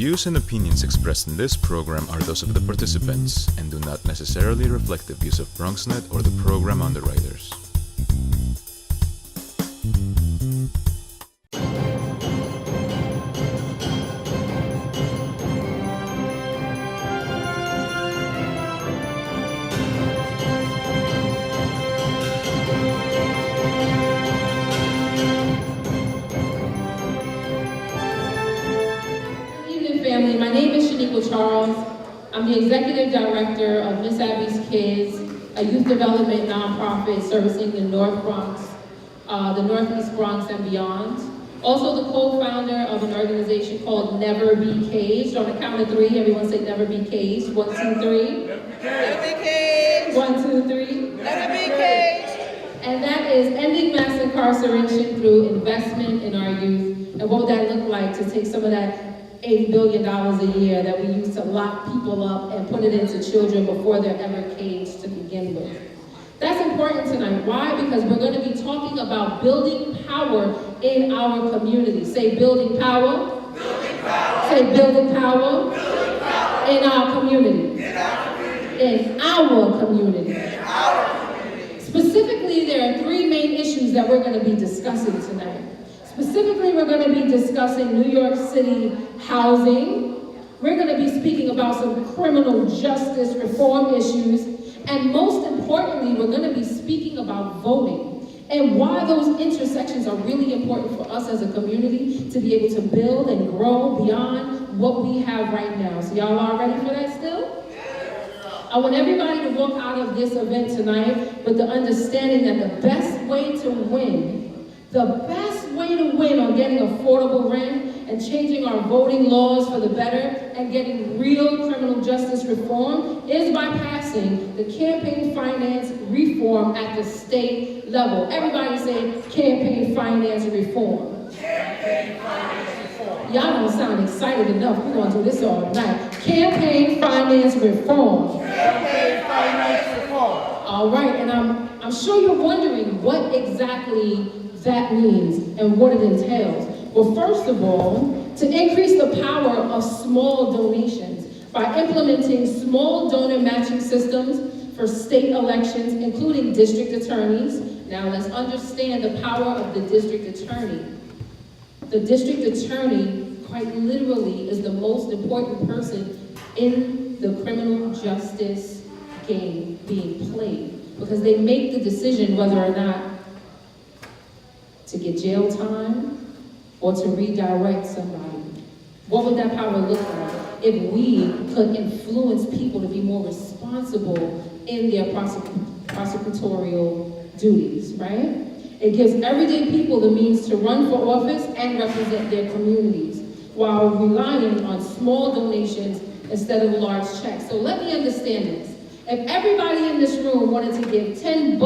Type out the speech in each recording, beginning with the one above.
views and opinions expressed in this program are those of the participants and do not necessarily reflect the views of Bronxnet or the program underwriters. I'm the Executive Director of Miss Abby's Kids, a youth development nonprofit servicing the North Bronx, the Northeast Bronx and beyond. Also the co-founder of an organization called Never Be Caged. On the count of three, everyone say never be caged. 1, 2, 3. Never be caged. 1, 2, 3. Never be caged. And that is ending mass incarceration through investment in our youth. And what would that look like to take some of that $80 billion a year that we use to lock people up and put it into children before they're ever caged to begin with. That's important tonight. Why? Because we're going to be talking about building power in our community. Say building power. Building power. Say building power. Building power. In our community. In our community. In our community. In our community. Specifically, there are three main issues that we're going to be discussing tonight. Specifically, we're going to be discussing New York City housing. We're going to be speaking about some criminal justice reform issues. And most importantly, we're going to be speaking about voting and why those intersections are really important for us as a community to be able to build and grow beyond what we have right now. So y'all are ready for that still? I want everybody to walk out of this event tonight with the understanding that the best way to win on getting affordable rent and changing our voting laws for the better and getting real criminal justice reform is by passing the campaign finance reform at the state level. Everybody say campaign finance reform. Campaign finance reform. Y'all don't sound excited enough. We're going to do this all night. Campaign finance reform. Campaign finance reform. All right, and I'm sure you're wondering what exactly that means and what it entails. Well, first of all, to increase the power of small donations by implementing small donor matching systems for state elections, including district attorneys. Now let's understand the power of the district attorney. The district attorney, quite literally, is the most important person in the criminal justice game being played, because they make the decision whether or not to get jail time or to redirect somebody. What would that power look like if we could influence people to be more responsible in their prosecutorial duties, right? It gives everyday people the means to run for office and represent their communities while relying on small donations instead of large checks. So let me understand this. If everybody in this room wanted to give $10,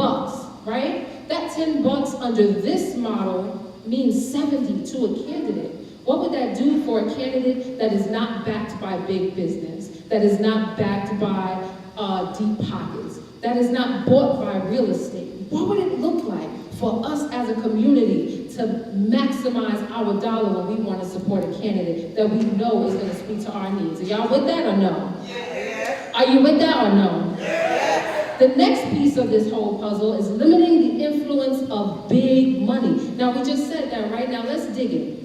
right? That $10 under this model means 70 to a candidate. What would that do for a candidate that is not backed by big business, that is not backed by deep pockets, that is not bought by real estate? What would it look like for us as a community to maximize our dollar when we want to support a candidate that we know is going to speak to our needs? Are y'all with that or no? Yes. Are you with that or no? Yes. The next piece of this whole puzzle is limiting the influence of big money. Now, we just said that, right? Now, let's dig in.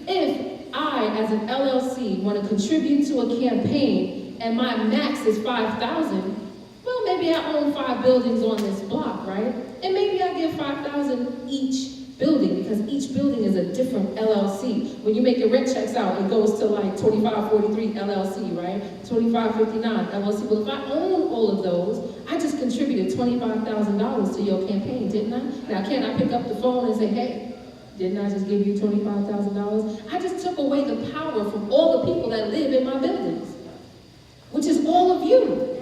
If I, as an LLC, want to contribute to a campaign and my max is $5,000, well, maybe I own 5 buildings on this block, right? And maybe I give $5,000 each building, because each building is a different LLC. When you make your rent checks out, it goes to like 2543 LLC, right? 2559 LLC. Well, if I own all of those, I just contributed $25,000 to your campaign, didn't I? Now, can I pick up the phone and say, hey, didn't I just give you $25,000? I just took away the power from all the people that live in my buildings, which is all of you.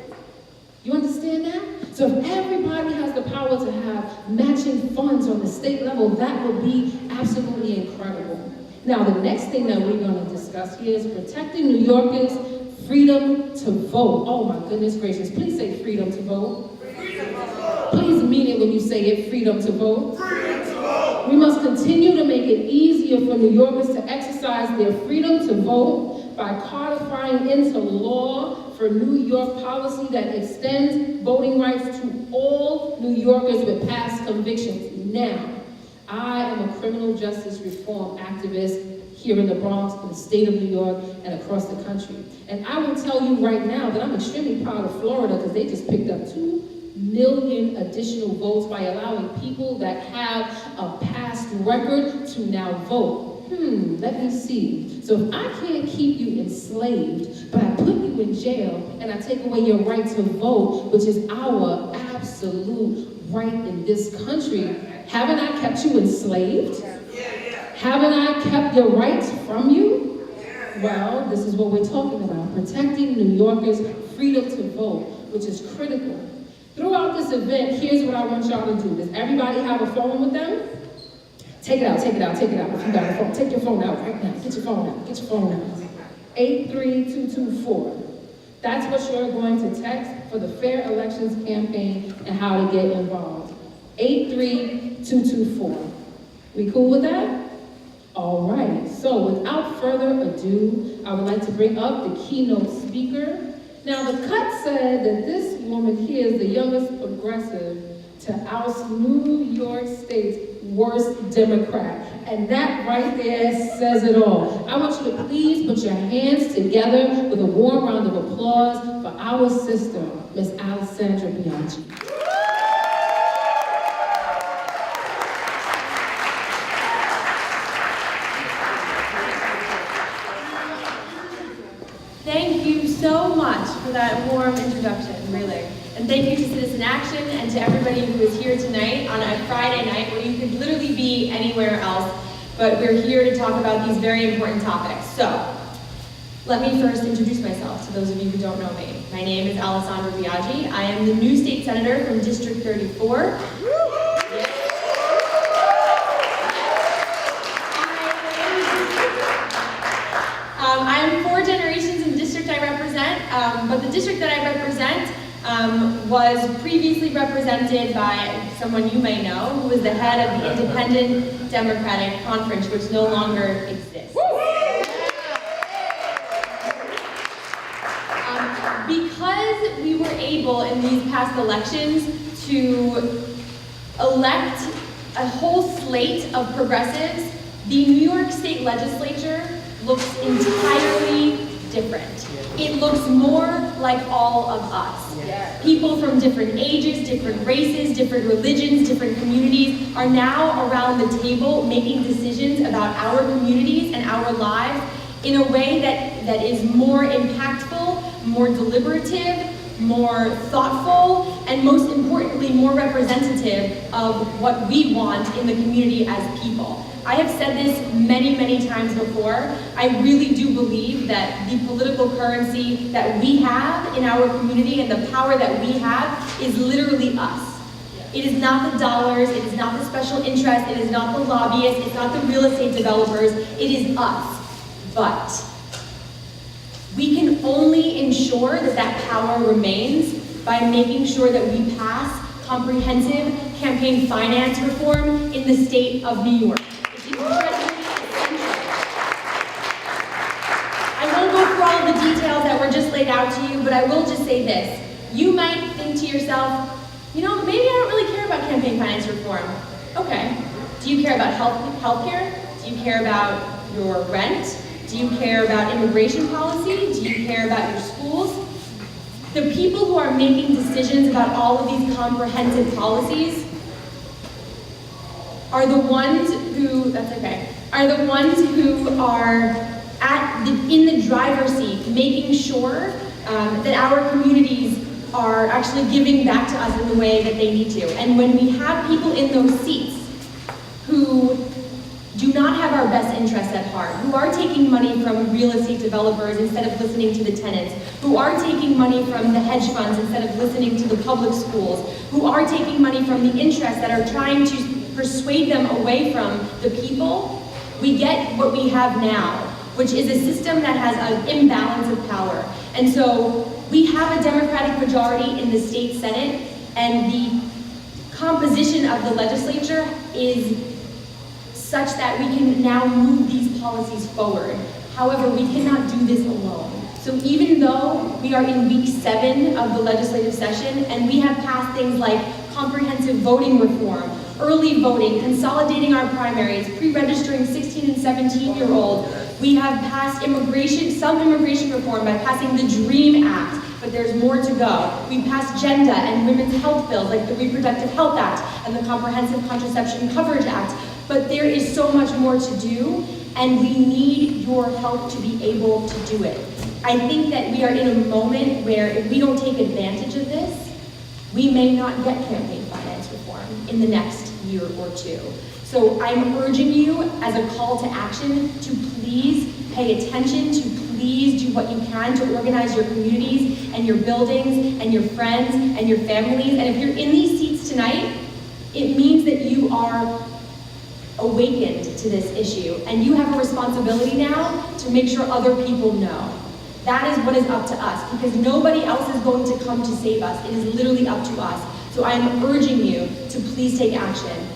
You understand that? So if everybody has the power to have matching funds on the state level, that would be absolutely incredible. Now, the next thing that we're going to discuss here is protecting New Yorkers' freedom to vote. Oh my goodness gracious, please say freedom to vote. Freedom to vote. Please mean it when you say it, freedom to vote. Freedom to vote. We must continue to make it easier for New Yorkers to exercise their freedom to vote by codifying into law for New York policy that extends voting rights to all New Yorkers with past convictions. Now, I am a criminal justice reform activist here in the Bronx, in the state of New York, and across the country. And I will tell you right now that I'm extremely proud of Florida because they just picked up 2 million additional votes by allowing people that have a past record to now vote. Let me see. So if I can't keep you enslaved, but I put you in jail and I take away your right to vote, which is our absolute right in this country, haven't I kept you enslaved? Haven't I kept your rights from you? Well, this is what we're talking about, protecting New Yorkers' freedom to vote, which is critical. Throughout this event, here's what I want y'all to do. Does everybody have a phone with them? Take it out, take it out, take it out. If you got a phone, take your phone out right now. Get your phone out, get your phone out. 83224. That's what you're going to text for the Fair Elections campaign and how to get involved. 83224. We cool with that? All right, so without further ado, I would like to bring up the keynote speaker. Now, the cut said that this woman here is the youngest progressive to oust New York State's worst Democrat. And that right there says it all. I want you to please put your hands together with a warm round of applause for our sister, Miss Alessandra Biaggi. Thank you so much for that warm introduction, really. And thank you to Citizen Action and to everybody who is here tonight on a Friday night where you could literally be anywhere else, but we're here to talk about these very important topics. So, let me first introduce myself to those of you who don't know me. My name is Alessandra Biaggi. I am the new state senator from District 34. I'm 4 generations in the district I represent, but the district that I represent was previously represented by someone you may know, who was the head of the Independent Democratic Conference, which no longer exists. Because we were able in these past elections to elect a whole slate of progressives, the New York State Legislature looks entirely different. It looks more like all of us. People from different ages, different races, different religions, different communities are now around the table making decisions about our communities and our lives in a way that is more impactful, more deliberative, more thoughtful, and most importantly, more representative of what we want in the community as people. I have said this many, many times before. I really do believe that the political currency that we have in our community and the power that we have is literally us. It is not the dollars, it is not the special interest, it is not the lobbyists, it's not the real estate developers, it is us. But we can only ensure that that power remains by making sure that we pass comprehensive campaign finance reform in the state of New York. I won't go through all the details that were just laid out to you, but I will just say this. You might think to yourself, you know, maybe I don't really care about campaign finance reform. Okay. Do you care about healthcare? Do you care about your rent? Do you care about immigration policy? Do you care about your schools? The people who are making decisions about all of these comprehensive policies are the ones who, are the ones who are in the driver's seat, making sure that our communities are actually giving back to us in the way that they need to. And when we have people in those seats who do not have our best interests at heart, who are taking money from real estate developers instead of listening to the tenants, who are taking money from the hedge funds instead of listening to the public schools, who are taking money from the interests that are trying to persuade them away from the people, we get what we have now, which is a system that has an imbalance of power. And so we have a Democratic majority in the state Senate, and the composition of the legislature is such that we can now move these policies forward. However, we cannot do this alone. So even though we are in week 7 of the legislative session and we have passed things like comprehensive voting reform, early voting, consolidating our primaries, pre-registering 16 and 17-year-olds, we have passed some immigration reform by passing the DREAM Act, but there's more to go. We passed gender and women's health bills like the Reproductive Health Act and the Comprehensive Contraception Coverage Act, but there is so much more to do, and we need your help to be able to do it. I think that we are in a moment where if we don't take advantage of this, we may not get campaign finance reform in the next year or two. So I'm urging you as a call to action to please pay attention, to please do what you can to organize your communities and your buildings and your friends and your families. And if you're in these seats tonight, it means that you are awakened to this issue and you have a responsibility now to make sure other people know. That is what is up to us, because nobody else is going to come to save us. It is literally up to us. So I am urging you to please take action.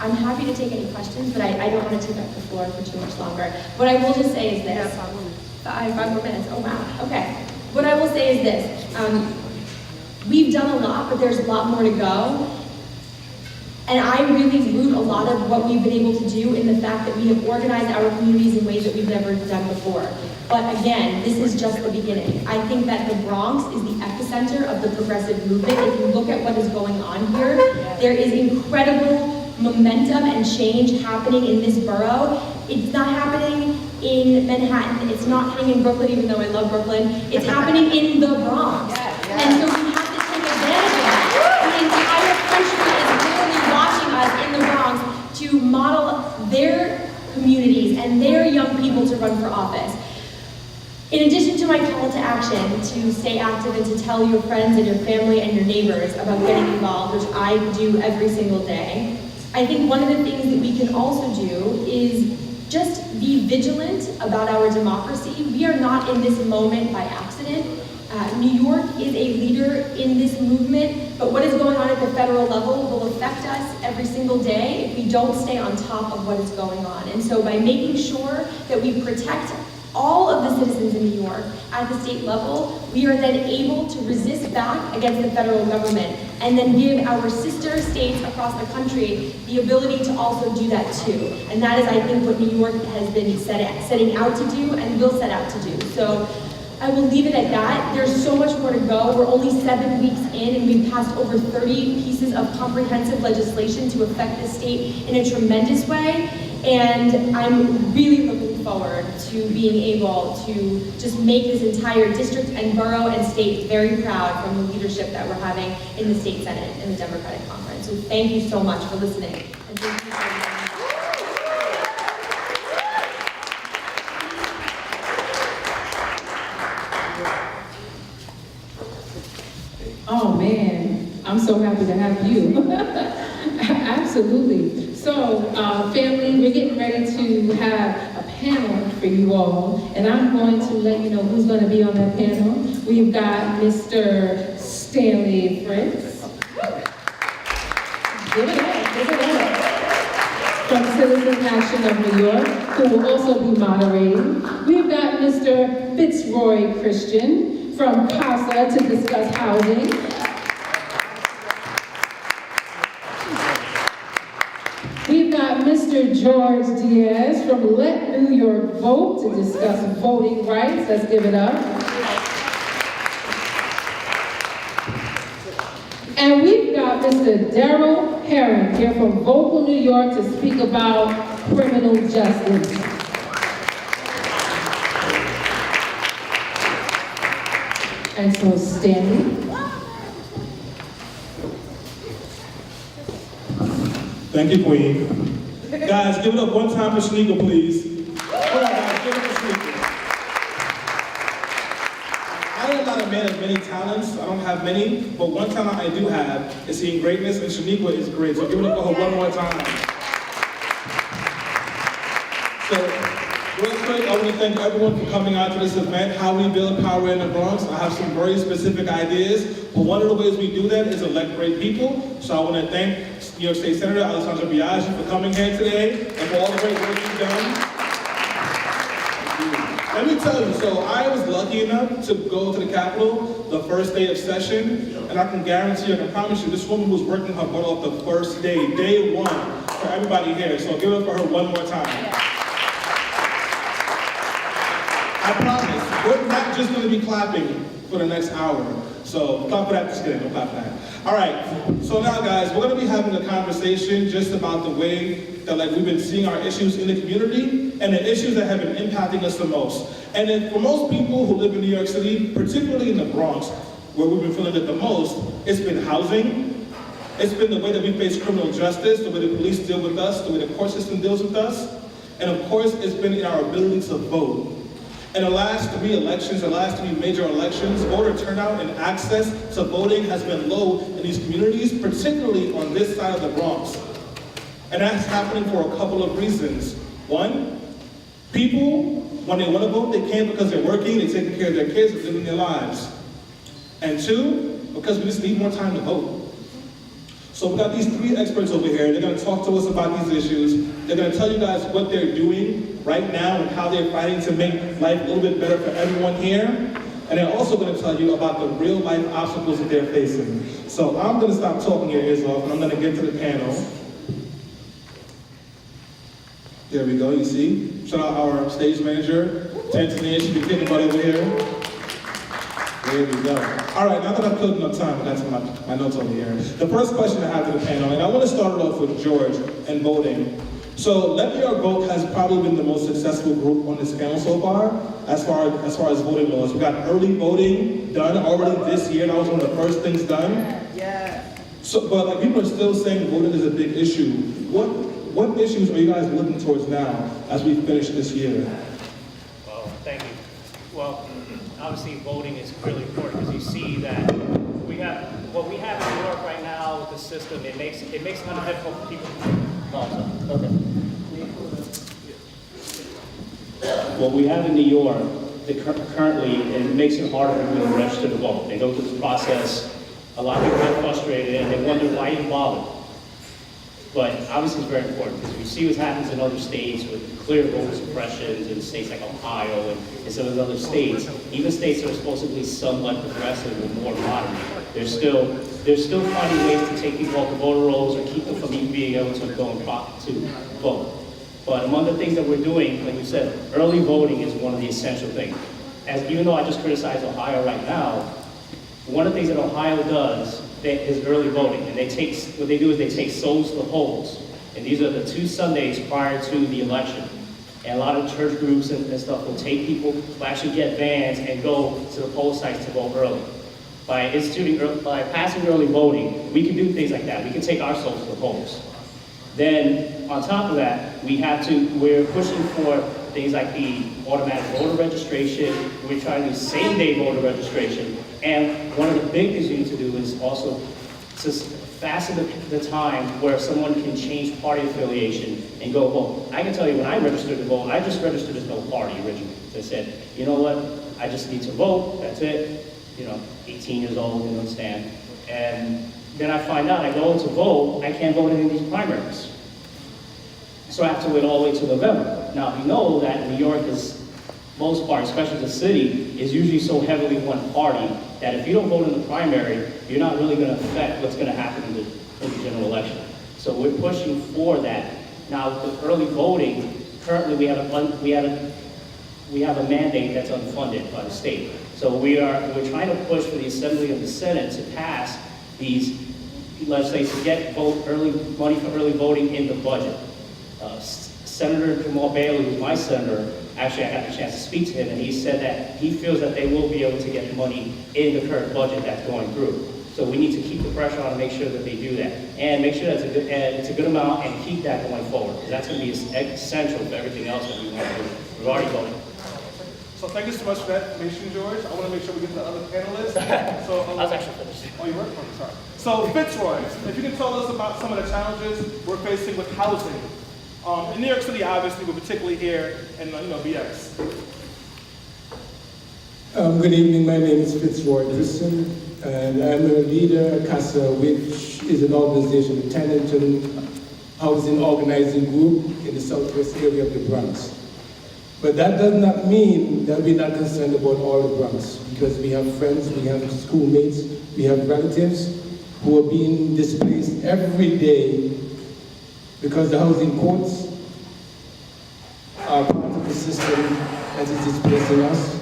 I'm happy to take any questions, but I don't want to take up the floor for too much longer. What I will just say is this. 5 more minutes. Oh, wow. Okay. What I will say is this. We've done a lot, but there's a lot more to go. And I really root a lot of what we've been able to do in the fact that we have organized our communities in ways that we've never done before. But again, this is just the beginning. I think that the Bronx is the epicenter of the progressive movement. If you look at what is going on here, there is incredible momentum and change happening in this borough. It's not happening in Manhattan. It's not happening in Brooklyn, even though I love Brooklyn. It's happening in the Bronx. And so we have to take advantage of that. The entire country is literally watching us in the Bronx to model their communities and their young people to run for office. In addition to my call to action to stay active and to tell your friends and your family and your neighbors about getting involved, which I do every single day, I think one of the things that we can also do is just be vigilant about our democracy. We are not in this moment by accident. New York is a leader in this movement, but what is going on at the federal level will affect us every single day if we don't stay on top of what is going on. And so by making sure that we protect all of the citizens in New York at the state level, we are then able to resist back against the federal government and then give our sister states across the country the ability to also do that too. And that is, I think, what New York has been setting out to do and will set out to do. So I will leave it at that. There's so much more to go. We're only 7 weeks in and we've passed over 30 pieces of comprehensive legislation to affect the state in a tremendous way. And I'm really looking forward to being able to just make this entire district and borough and state very proud from the leadership that we're having in the state senate and the Democratic Conference. So thank you so much for listening. And thank you so much. Oh man, I'm so happy to have you. Absolutely. So, family, we're getting ready to have a panel for you all, and I'm going to let you know who's going to be on that panel. We've got Mr. Stanley Fritz. Give it up. From Citizens Action of New York, who will also be moderating. We've got Mr. Fitzroy Christian from CASA to discuss housing. We've got Mr. George Diaz from Let New York Vote to discuss voting rights. Let's give it up. And we've got Mr. Daryl Herring here from Vocal New York to speak about criminal justice. And so, Stanley. Thank you, Queen. Guys, give it up one time for Shanika, please. Come on, guys, give it up for Shanika. I am not a man of many talents. I don't have many, but one talent I do have is seeing greatness, and Shanika is great. So give it up for her one more time. So, real quick, I want to thank everyone for coming out to this event, How We Build Power in the Bronx. I have some very specific ideas, but one of the ways we do that is elect great people. So I want to thank New York State Senator Alessandra Biaggi for coming here today and for all the great work you've done. Thank you. tell you, so I was lucky enough to go to the Capitol the first day of session, and I can guarantee, I can promise you, this woman was working her butt off the first day, day one, for everybody here. So give it up for her one more time. I promise, we're not just going to be clapping for the next hour. So clap for that, just kidding, don't clap for that. All right, so now guys, we're going to be having a conversation just about the way that we've been seeing our issues in the community and the issues that have been impacting us the most. And then for most people who live in New York City, particularly in the Bronx, where we've been feeling it the most, it's been housing, it's been the way that we face criminal justice, the way the police deal with us, the way the court system deals with us, and of course, it's been in our ability to vote. In the last 3 elections, the last 3 major elections, voter turnout and access to voting has been low in these communities, particularly on this side of the Bronx. And that's happening for a couple of reasons. One, people, when they want to vote, they can't because they're working, they're taking care of their kids, they're living their lives. And 2, because we just need more time to vote. So we've got these 3 experts over here. They're going to talk to us about these issues. They're going to tell you guys what they're doing right now and how they're fighting to make life a little bit better for everyone here. And they're also going to tell you about the real life obstacles that they're facing. So I'm going to stop talking your ears off and I'm going to get to the panel. There we go, you see. Shout out our stage manager, Tanzania. She's been kicking butt over here. There we go. All right, now that I've killed enough time, that's my notes over here. The first question I have to the panel, and I want to start it off with George and voting. So Let Me Or Vote has probably been the most successful group on this panel so far as far as voting laws. We got early voting done already this year. That was one of the first things done. Yes. So, but people are still saying voting is a big issue. What issues are you guys looking towards now as we finish this year? Well, thank you. Well, obviously voting is really important because you see that what we have in New York right now with the system, it makes it kind of difficult for people. Okay. What we have in New York, currently, it makes it harder for people to register to vote. They go through the process. A lot of people get frustrated and they wonder why you bother. But obviously it's very important because we see what happens in other states with clear voter suppressions in states like Ohio and some of the other states. Even states that are supposedly somewhat progressive or more modern, they're still finding ways to take people off the voter rolls or keep them from even being able to go and to vote. But among the things that we're doing, like you said, early voting is one of the essential things. Even though I just criticized Ohio right now, one of the things that Ohio does is early voting, and what they do is they take souls to the polls, and these are the 2 Sundays prior to the election. And a lot of church groups and stuff will take people, will actually get vans and go to the poll sites to vote early. By passing early voting, we can do things like that. We can take our souls to the polls. Then, on top of that, we're pushing for things like the automatic voter registration. We're trying to do same-day voter registration. And one of the big things we need to do is also to fasten the time where someone can change party affiliation and go vote. I can tell you when I registered to vote, I just registered as no party originally. So I said, you know what, I just need to vote, that's it. 18 years old, you understand. And then I find out, I go to vote, I can't vote in any of these primaries. So I have to wait all the way to November. Now, you know that New York is, most part, especially the city, is usually so heavily one party that if you don't vote in the primary, you're not really going to affect what's going to happen in the general election. So we're pushing for that. Now, with early voting, currently we have a mandate that's unfunded by the state. So we're trying to push for the Assembly and the Senate to pass these legislation to get money for early voting in the budget. Senator Jamal Bailey, who's my senator, actually I got the chance to speak to him, and he said that he feels that they will be able to get money in the current budget that's going through. So we need to keep the pressure on to make sure that they do that, and make sure that it's a good amount, and keep that going forward, because that's going to be essential for everything else that we want to do regarding voting. So thank you so much for that information, George. I want to make sure we get to the other panelists. I was actually finished. Oh, you were? Oh, sorry. So Fitzroy, if you can tell us about some of the challenges we're facing with housing. In New York City, obviously, but particularly here in BX. Good evening. My name is Fitzroy Grissom, and I'm a leader at CASA, which is an organization, a Tenanton housing organizing group in the southwest area of the Bronx. But that does not mean that we're not concerned about all the Bronx, because we have friends, we have schoolmates, we have relatives who are being displaced every day because the housing courts are part of the system that is displacing us.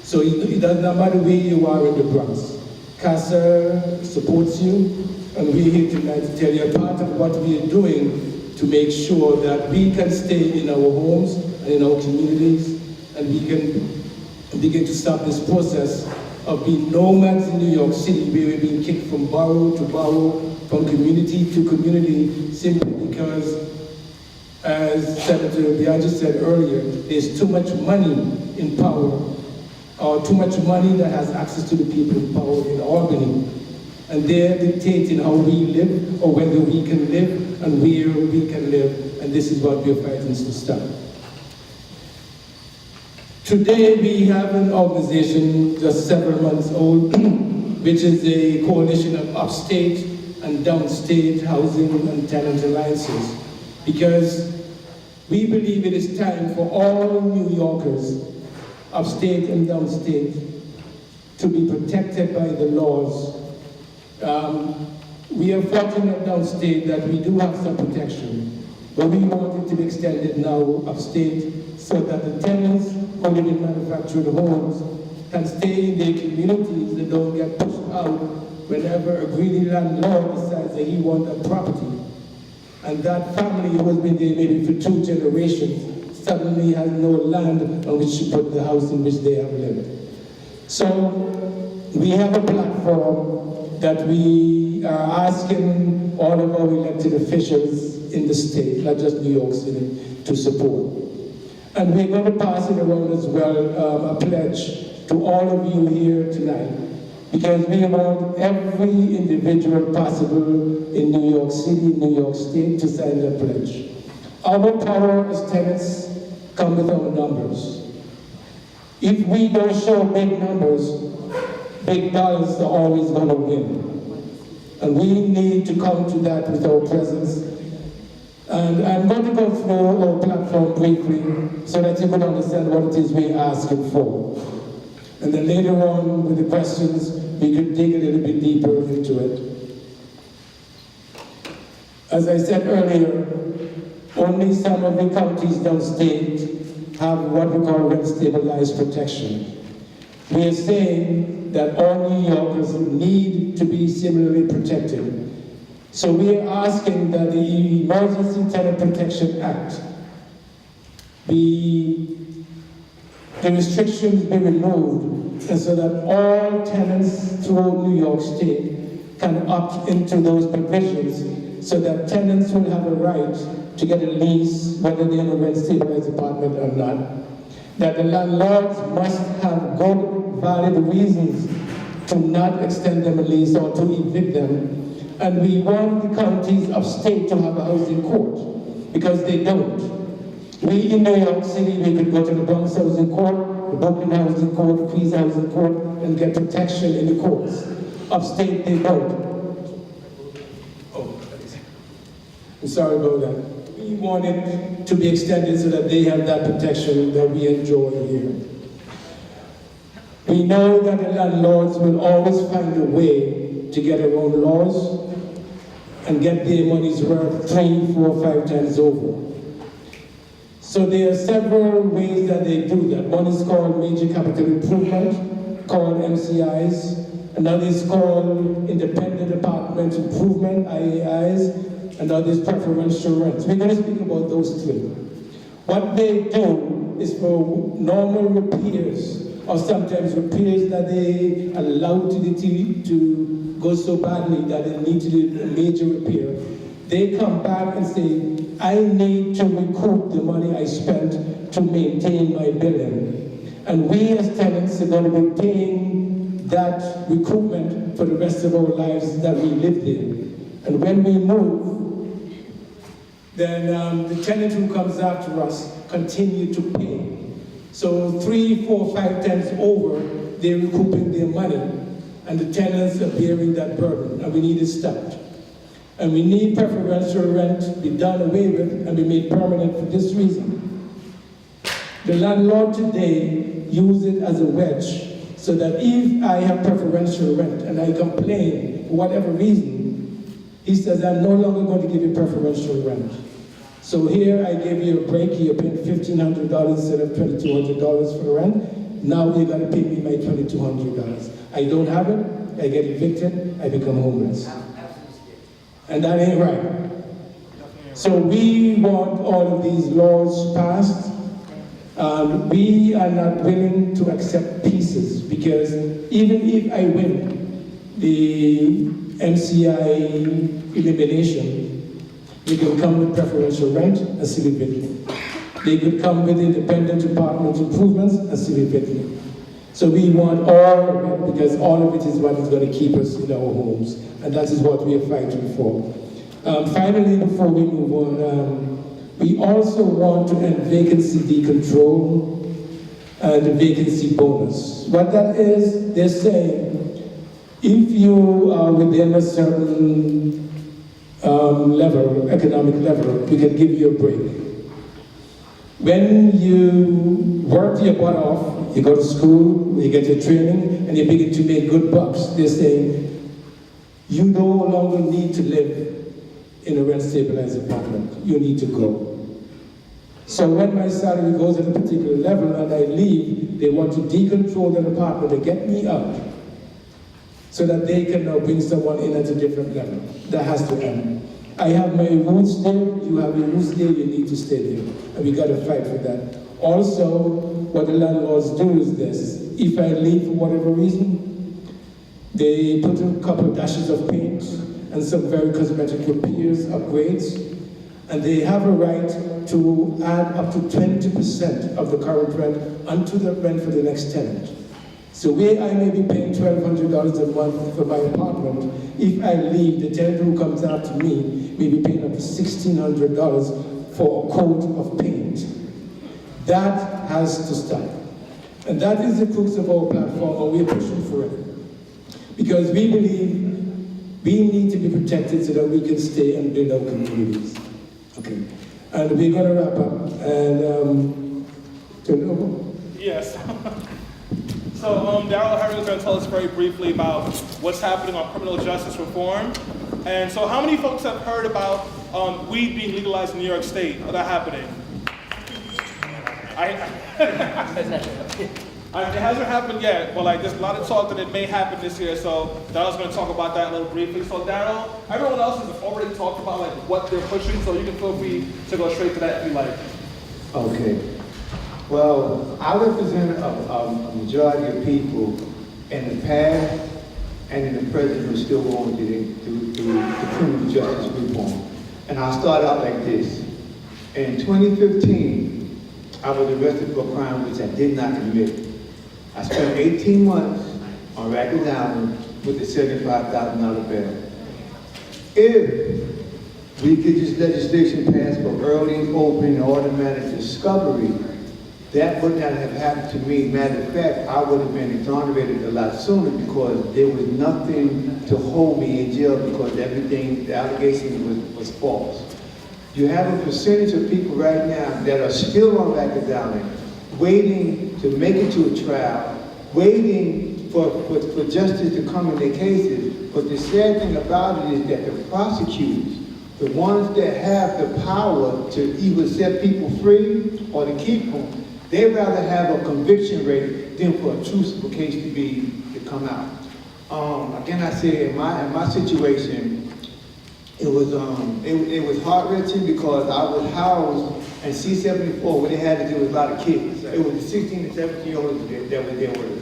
So it does not matter where you are in the Bronx. CASA supports you, and we're here tonight to tell you a part of what we are doing to make sure that we can stay in our homes and in our communities, and we can begin to stop this process of being nomads in New York City, where we're being kicked from borough to borough, from community to community, simply because, as Senator Biaggi said earlier, there's too much money in power, or too much money that has access to the people in power in Albany. And they're dictating how we live, or whether we can live, and where we can live, and this is what we're fighting to stop. Today we have an organization just several months old, which is a coalition of upstate and downstate housing and tenant alliances, because we believe it is time for all New Yorkers, upstate and downstate, to be protected by the laws. We are fortunate downstate that we do have some protection, but we want it to be extended now upstate so that the tenants who live in manufactured homes can stay in their communities and don't get pushed out whenever a greedy landlord decides that he wants a property. And that family who has been there maybe for 2 generations suddenly has no land on which to put the house in which they have lived. So we have a platform that we are asking all of our elected officials in the state, not just New York City, to support. And we're going to pass it around as well, a pledge to all of you here tonight, because we want every individual possible in New York City, New York State, to sign that pledge. Our power as tenants come with our numbers. If we don't show big numbers, big dollars are always going to win. And we need to come to that with our presence. And I'm going to go through our platform briefly so that you can understand what it is we're asking for. And then later on, with the questions, we could dig a little bit deeper into it. As I said earlier, only some of the counties downstate have what we call rent-stabilized protection. We are saying that all New Yorkers need to be similarly protected. So we are asking that the Emergency Tenant Protection Act the restrictions be removed, and so that all tenants throughout New York State can opt into those provisions, so that tenants will have a right to get a lease, whether they're in a rent-stabilized apartment or not. That the landlords must have good, valid reasons to not extend them a lease or to evict them. And we want the counties upstate to have a housing court, because they don't. We in New York City, we could go to the Bronx Housing Court, the Brooklyn Housing Court, Queens Housing Court, and get protection in the courts. Upstate, they don't. Oh, I'm sorry about that. We want it to be extended so that they have that protection that we enjoy here. We know that the landlords will always find a way to get around laws and get their money's worth 3, 4, 5 times over. So there are several ways that they do that. One is called Major Capital Improvement, called MCIs. Another is called Independent Apartment Improvement, IAIs. Another is Preferential Rents. We're going to speak about those 3. What they do is for normal repairs, or sometimes repairs that they allow to go so badly that they need to do a major repair. They come back and say, I need to recoup the money I spent to maintain my building. And we as tenants are going to be paying that recoupment for the rest of our lives that we live there. And when we move, then the tenant who comes after us continue to pay. So 3, 4, 5 times over, they're recouping their money, and the tenants are bearing that burden, and we need it stopped. And we need preferential rent be done away with and be made permanent for this reason. The landlord today uses it as a wedge so that if I have preferential rent and I complain for whatever reason, he says, I'm no longer going to give you preferential rent. So here I gave you a break, you're paying $1,500 instead of $2,200 for the rent. Now you're going to pay me my $2,200. I don't have it, I get evicted, I become homeless. And that ain't right. So we want all of these laws passed. We are not willing to accept pieces because even if I win the MCI elimination, they could come with preferential rent and still evict me. They could come with independent department improvements and still evict me. So we want all of it because all of it is what is going to keep us in our homes. And that is what we are fighting for. Finally, before we move on, we also want to end vacancy decontrol and the vacancy bonus. What that is, they're saying, if you are within a certain level, economic level, we can give you a break. When you work your butt off, you go to school, you get your training, and you begin to make good bucks, they're saying, you no longer need to live in a rent-stabilized apartment. You need to go. So when my salary goes at a particular level and I leave, they want to decontrol that apartment and get me out so that they can now bring someone in at a different level. That has to end. I have my roots there, you have your roots there, you need to stay there. And we got to fight for that. Also, what the landlords do is this. If I leave for whatever reason, they put a couple of dashes of paint and some very cosmetic repairs, upgrades, and they have a right to add up to 20% of the current rent onto the rent for the next tenant. So where I may be paying $1,200 a month for my apartment, if I leave, the tenant who comes after me may be paying up to $1,600 for a coat of paint. That has to stop. And that is the crux of our platform, and we're pushing for it. Because we believe we need to be protected so that we can stay and build our communities. Okay. And we're going to wrap up and turn it over. Yes. So Darrell Harry is going to tell us very briefly about what's happening on criminal justice reform. And so how many folks have heard about weed being legalized in New York State? Is that happening? It hasn't happened yet, but there's a lot of talk that it may happen this year, so Darrell's going to talk about that a little briefly. So Darrell, everyone else has already talked about what they're pushing, so you can feel free to go straight to that if you like. Okay. Well, I represent a majority of people in the past and in the present who still want to do the criminal justice reform. And I'll start out like this. In 2015, I was arrested for a crime which I did not commit. I spent 18 months on Rikers Island with a $75,000 bail. If we get this legislation passed for early, open, and automatic discovery, that would not have happened to me. Matter of fact, I would have been exonerated a lot sooner because there was nothing to hold me in jail because everything, the allegation was false. You have a percentage of people right now that are still on Rikers Island, waiting to make it to a trial, waiting for justice to come in their cases. But the sad thing about it is that the prosecutors, the ones that have the power to either set people free or to keep them, they'd rather have a conviction rate than for a truthful case to come out. Again, I say in my situation, it was heart-wrenching because I was housed in C-74 where they had to deal with a lot of kids. It was the 16 and 17-year-olds that were there with us.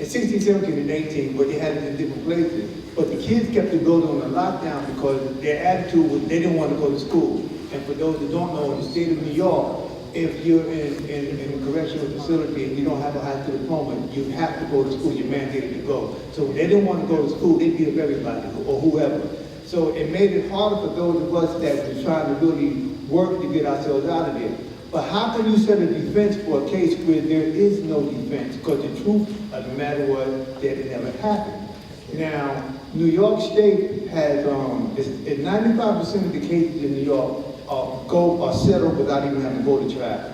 And 16, 17, and 18, but they had it in different places. But the kids kept the building on a lockdown because their attitude was they didn't want to go to school. And for those that don't know, in the state of New York, if you're in a correctional facility and you don't have a high school diploma, you have to go to school, you're mandated to go. So they didn't want to go to school, they beat up everybody or whoever. So it made it harder for those of us that were trying to really work to get ourselves out of there. But how can you set a defense for a case where there is no defense? Because the truth of the matter was that it never happened. Now, New York State has, 95% of the cases in New York are settled without even having to go to trial.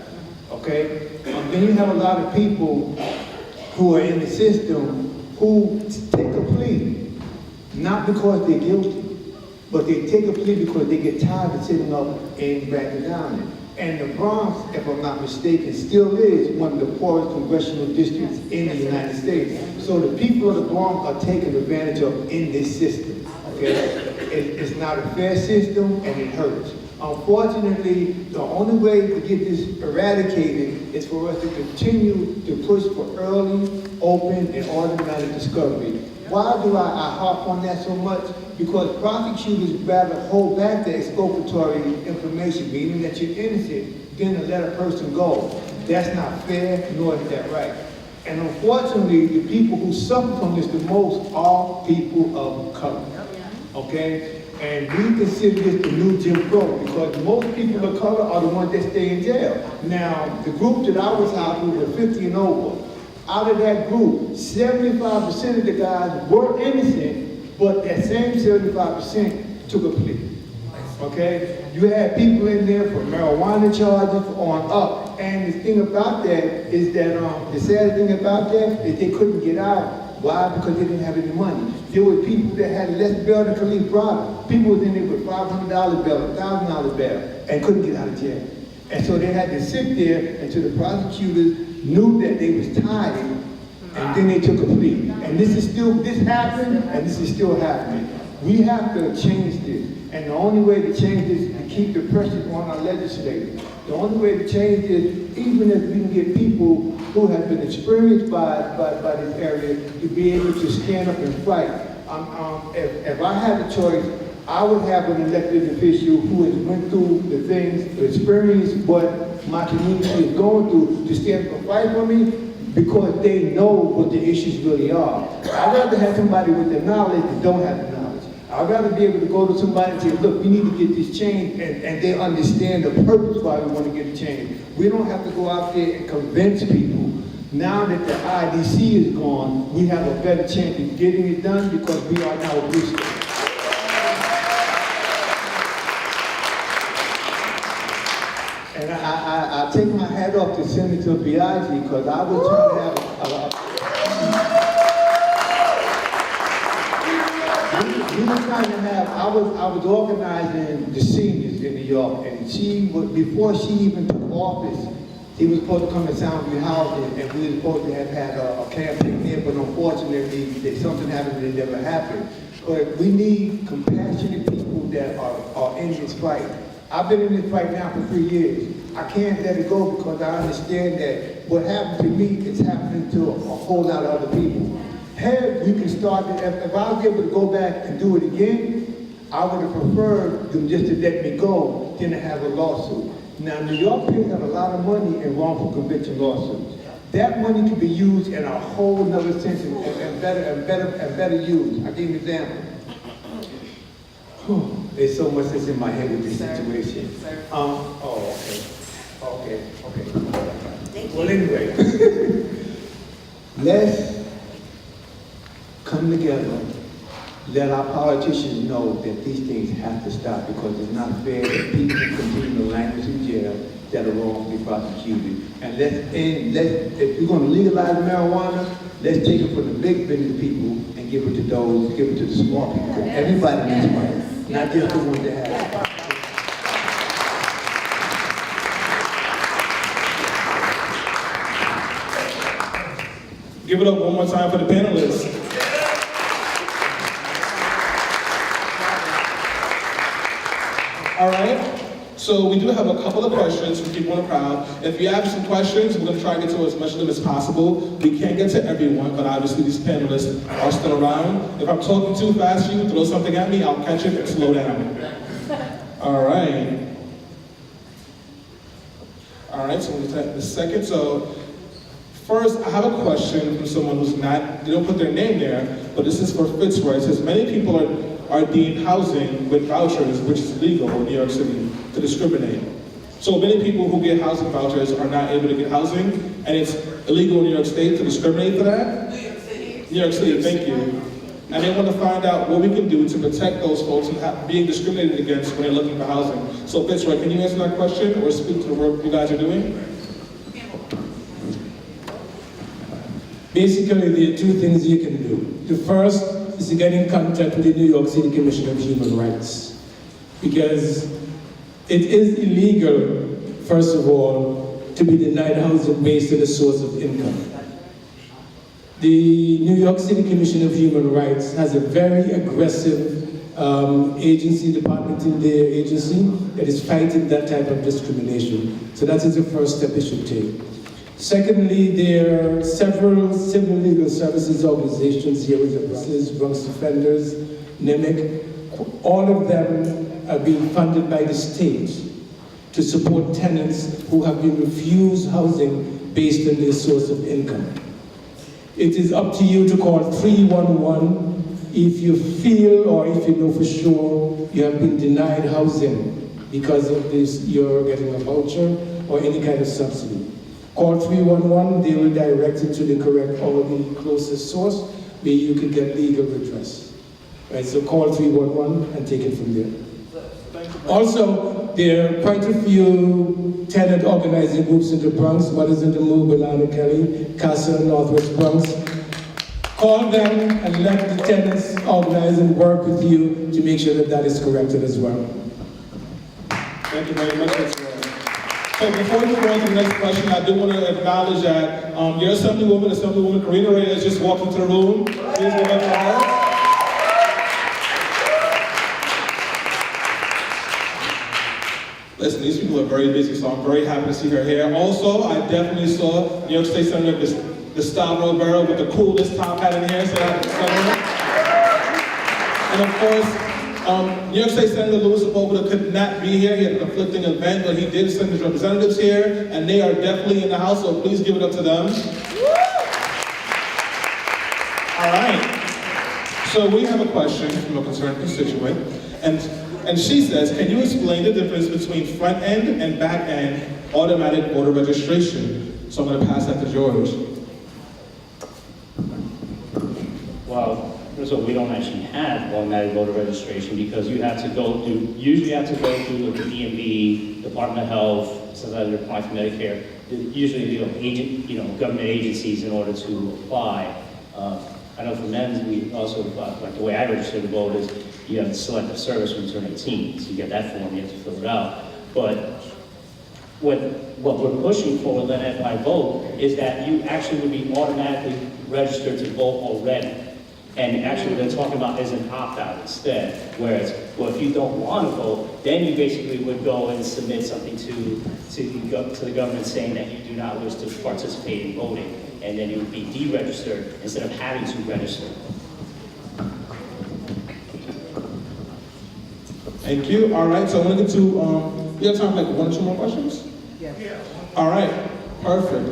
okay? Then you have a lot of people who are in the system who take a plea, not because they're guilty, but they take a plea because they get tired of sitting up and backing down. And the Bronx, if I'm not mistaken, still is one of the poorest congressional districts in the United States. So the people of the Bronx are taken advantage of in this system, okay? It's not a fair system and it hurts. Unfortunately, the only way to get this eradicated is for us to continue to push for early, open, and automatic discovery. Why do I harp on that so much? Because prosecutors rather hold back the exculpatory information, meaning that you're innocent, than to let a person go. That's not fair, nor is that right. And unfortunately, the people who suffer from this the most are people of color, okay? And we consider this the new Jim Crow because most people of color are the ones that stay in jail. Now, the group that I was out with were 50 and over. Out of that group, 75% of the guys were innocent, but that same 75% took a plea. Okay? You had people in there for marijuana charges on up. And the thing about that is that, the sad thing about that is they couldn't get out. Why? Because they didn't have any money. There were people that had less bail than Khalif Browder. People was in there with $500 bail, $1,000 bail, and couldn't get out of jail. And so they had to sit there until the prosecutors knew that they was tired, and then they took a plea. And this happened, and this is still happening. We have to change this. And the only way to change this is to keep the pressure on our legislators. The only way to change this, even if we can get people who have been experienced by this area to be able to stand up and fight. If I had a choice, I would have an elected official who has went through the things, experienced what my community is going through to stand up and fight for me because they know what the issues really are. I'd rather have somebody with the knowledge that don't have the knowledge. I'd rather be able to go to somebody and say, look, we need to get this changed, and they understand the purpose why we want to get it changed. We don't have to go out there and convince people. Now that the IDC is gone, we have a better chance of getting it done because we are now a blue state. And I take my hat off to Senator Biaggi because I was trying to have I was organizing the seniors in New York, and before she even took office, he was supposed to come to Soundview Housing, and we were supposed to have had a campaign there, but unfortunately, something happened and it never happened. But we need compassionate people that are in this fight. I've been in this fight now for 3 years. I can't let it go because I understand that what happened to me is happening to a whole lot of other people. Had we can start it, if I was able to go back and do it again, I would have preferred them just to let me go than to have a lawsuit. Now, New York pays out a lot of money in wrongful conviction lawsuits. That money can be used in a whole nother sense and better used. I'll give you an example. There's so much that's in my head with this situation. Okay. Well, anyway, let's come together. Let our politicians know that these things have to stop because it's not fair that people continue to languish in jail that are wrongfully prosecuted. And if we're going to legalize marijuana, let's take it from the big business people and give it to the small people. Everybody needs money, not just the ones that have it. Give it up one more time for the panelists. All right, so we do have a couple of questions from people in the crowd. If you have some questions, we're going to try to get to as much of them as possible. We can't get to everyone, but obviously these panelists are still around. If I'm talking too fast for you, throw something at me, I'll catch it and slow down. All right. All right, so we'll take the second. So first, I have a question from someone who's not, they don't put their name there, but this is for Fitzroy. It says, many people are deemed housing with vouchers, which is legal in New York City, to discriminate. So many people who get housing vouchers are not able to get housing, and it's illegal in New York State to discriminate for that? New York City. New York City, thank you. And they want to find out what we can do to protect those folks from being discriminated against when they're looking for housing. So Fitzroy, can you answer that question or speak to the work you guys are doing? Basically, there are two things you can do. The first is to get in contact with the New York City Commission of Human Rights, because it is illegal, first of all, to be denied housing based on a source of income. The New York City Commission of Human Rights has a very aggressive department in their agency that is fighting that type of discrimination. So that is the first step they should take. Secondly, there are several civil legal services organizations here with the Bronx Defenders, NIMIC. All of them are being funded by the state to support tenants who have been refused housing based on their source of income. It is up to you to call 311 if you feel or if you know for sure you have been denied housing because of this, you're getting a voucher or any kind of subsidy. Call 311, they will direct you to the correct or the closest source where you can get legal redress. Right, so call 311 and take it from there. Also, there are quite a few tenant organizing groups in the Bronx. What is in the Move, Belana Kelly, Casa, Northwest Bronx. Call them and let the tenants organize and work with you to make sure that that is corrected as well. Thank you very much. So before we move on to the next question, I do want to acknowledge that your Assemblywoman Karina Reyes just walked into the room. Please give up for her. Listen, these people are very busy, so I'm very happy to see her here. Also, I definitely saw New York State Senator Gustavo Rivera with the coolest top hat in here. So and of course, New York State Senator Louis Sepulveda could not be here. He had a conflicting event, but he did send his representatives here, and they are definitely in the house, so please give it up to them. All right. So we have a question from a concerned constituent, and she says, can you explain the difference between front end and back end automatic voter registration? So I'm going to pass that to George. Well, first of all, we don't actually have automatic voter registration because you have to go through, usually you have to go through the DMV, Department of Health, sometimes you're applying for Medicare, usually government agencies in order to apply. I know for men, we also, like the way I register to vote is you have to select a service when you turn 18, so you get that form, you have to fill it out. But what we're pushing for with Let My Vote is that you actually would be automatically registered to vote already. And actually they're talking about as an opt-out instead, whereas, well, if you don't want to vote, then you basically would go and submit something to the government saying that you do not wish to participate in voting, and then you would be deregistered instead of having to register. Thank you. All right, so I want to get to, we have time for like 1 or 2 more questions? Yes. All right, perfect.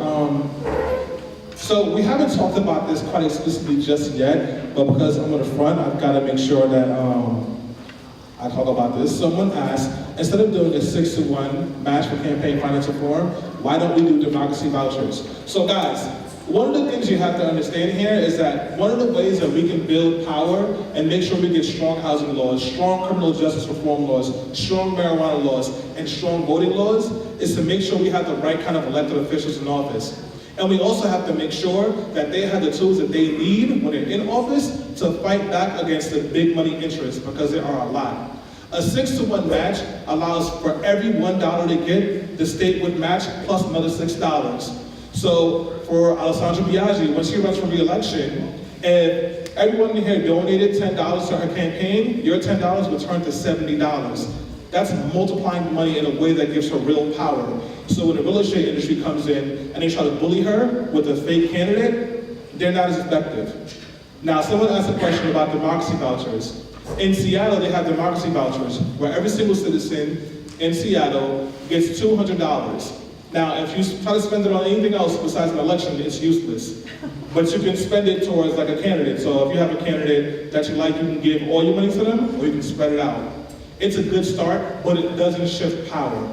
So we haven't talked about this quite explicitly just yet, but because I'm on the front, I've got to make sure that I talk about this. Someone asked, instead of doing a 6-to-1 match for campaign finance reform, why don't we do democracy vouchers? So guys, one of the things you have to understand here is that one of the ways that we can build power and make sure we get strong housing laws, strong criminal justice reform laws, strong marijuana laws, and strong voting laws is to make sure we have the right kind of elected officials in office. And we also have to make sure that they have the tools that they need when they're in office to fight back against the big money interests, because there are a lot. A 6-to-1 match allows for every $1 they get, the state would match plus another $6. So for Alessandra Biaggi, when she runs for re-election, if everyone in here donated $10 to her campaign, your $10 would turn to $70. That's multiplying money in a way that gives her real power. So when the real estate industry comes in and they try to bully her with a fake candidate, they're not as effective. Now, someone asked a question about democracy vouchers. In Seattle, they have democracy vouchers where every single citizen in Seattle gets $200. Now, if you try to spend it on anything else besides an election, it's useless. But you can spend it towards like a candidate. So if you have a candidate that you like, you can give all your money to them, or you can spread it out. It's a good start, but it doesn't shift power.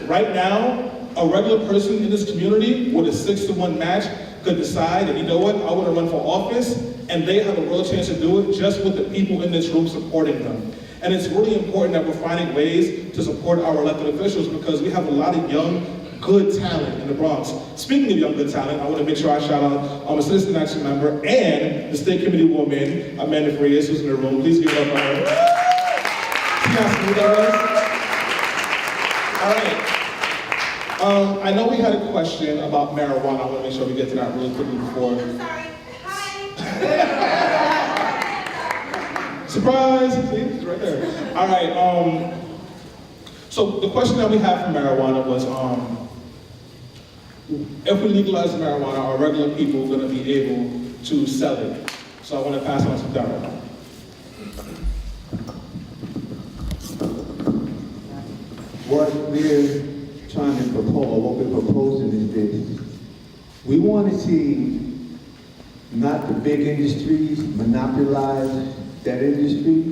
Right now, a regular person in this community with a 6-to-1 match could decide that, you know what, I want to run for office, and they have a real chance to do it just with the people in this room supporting them. And it's really important that we're finding ways to support our elected officials, because we have a lot of young, good talent in the Bronx. Speaking of young good talent, I want to make sure I shout out a Citizen Action member and the State Committee woman, Amanda Frias, who's in the room. Please give it up for her. See how smooth that was? All right. I know we had a question about marijuana. I want to make sure we get to that really quickly before. I'm sorry. Hi. Surprise! See, it's right there. All right. So the question that we had for marijuana was, if we legalize marijuana, are regular people going to be able to sell it? So I want to pass on to Darryl. What we're trying to propose, what we're proposing is this. We want to see not the big industries monopolize that industry,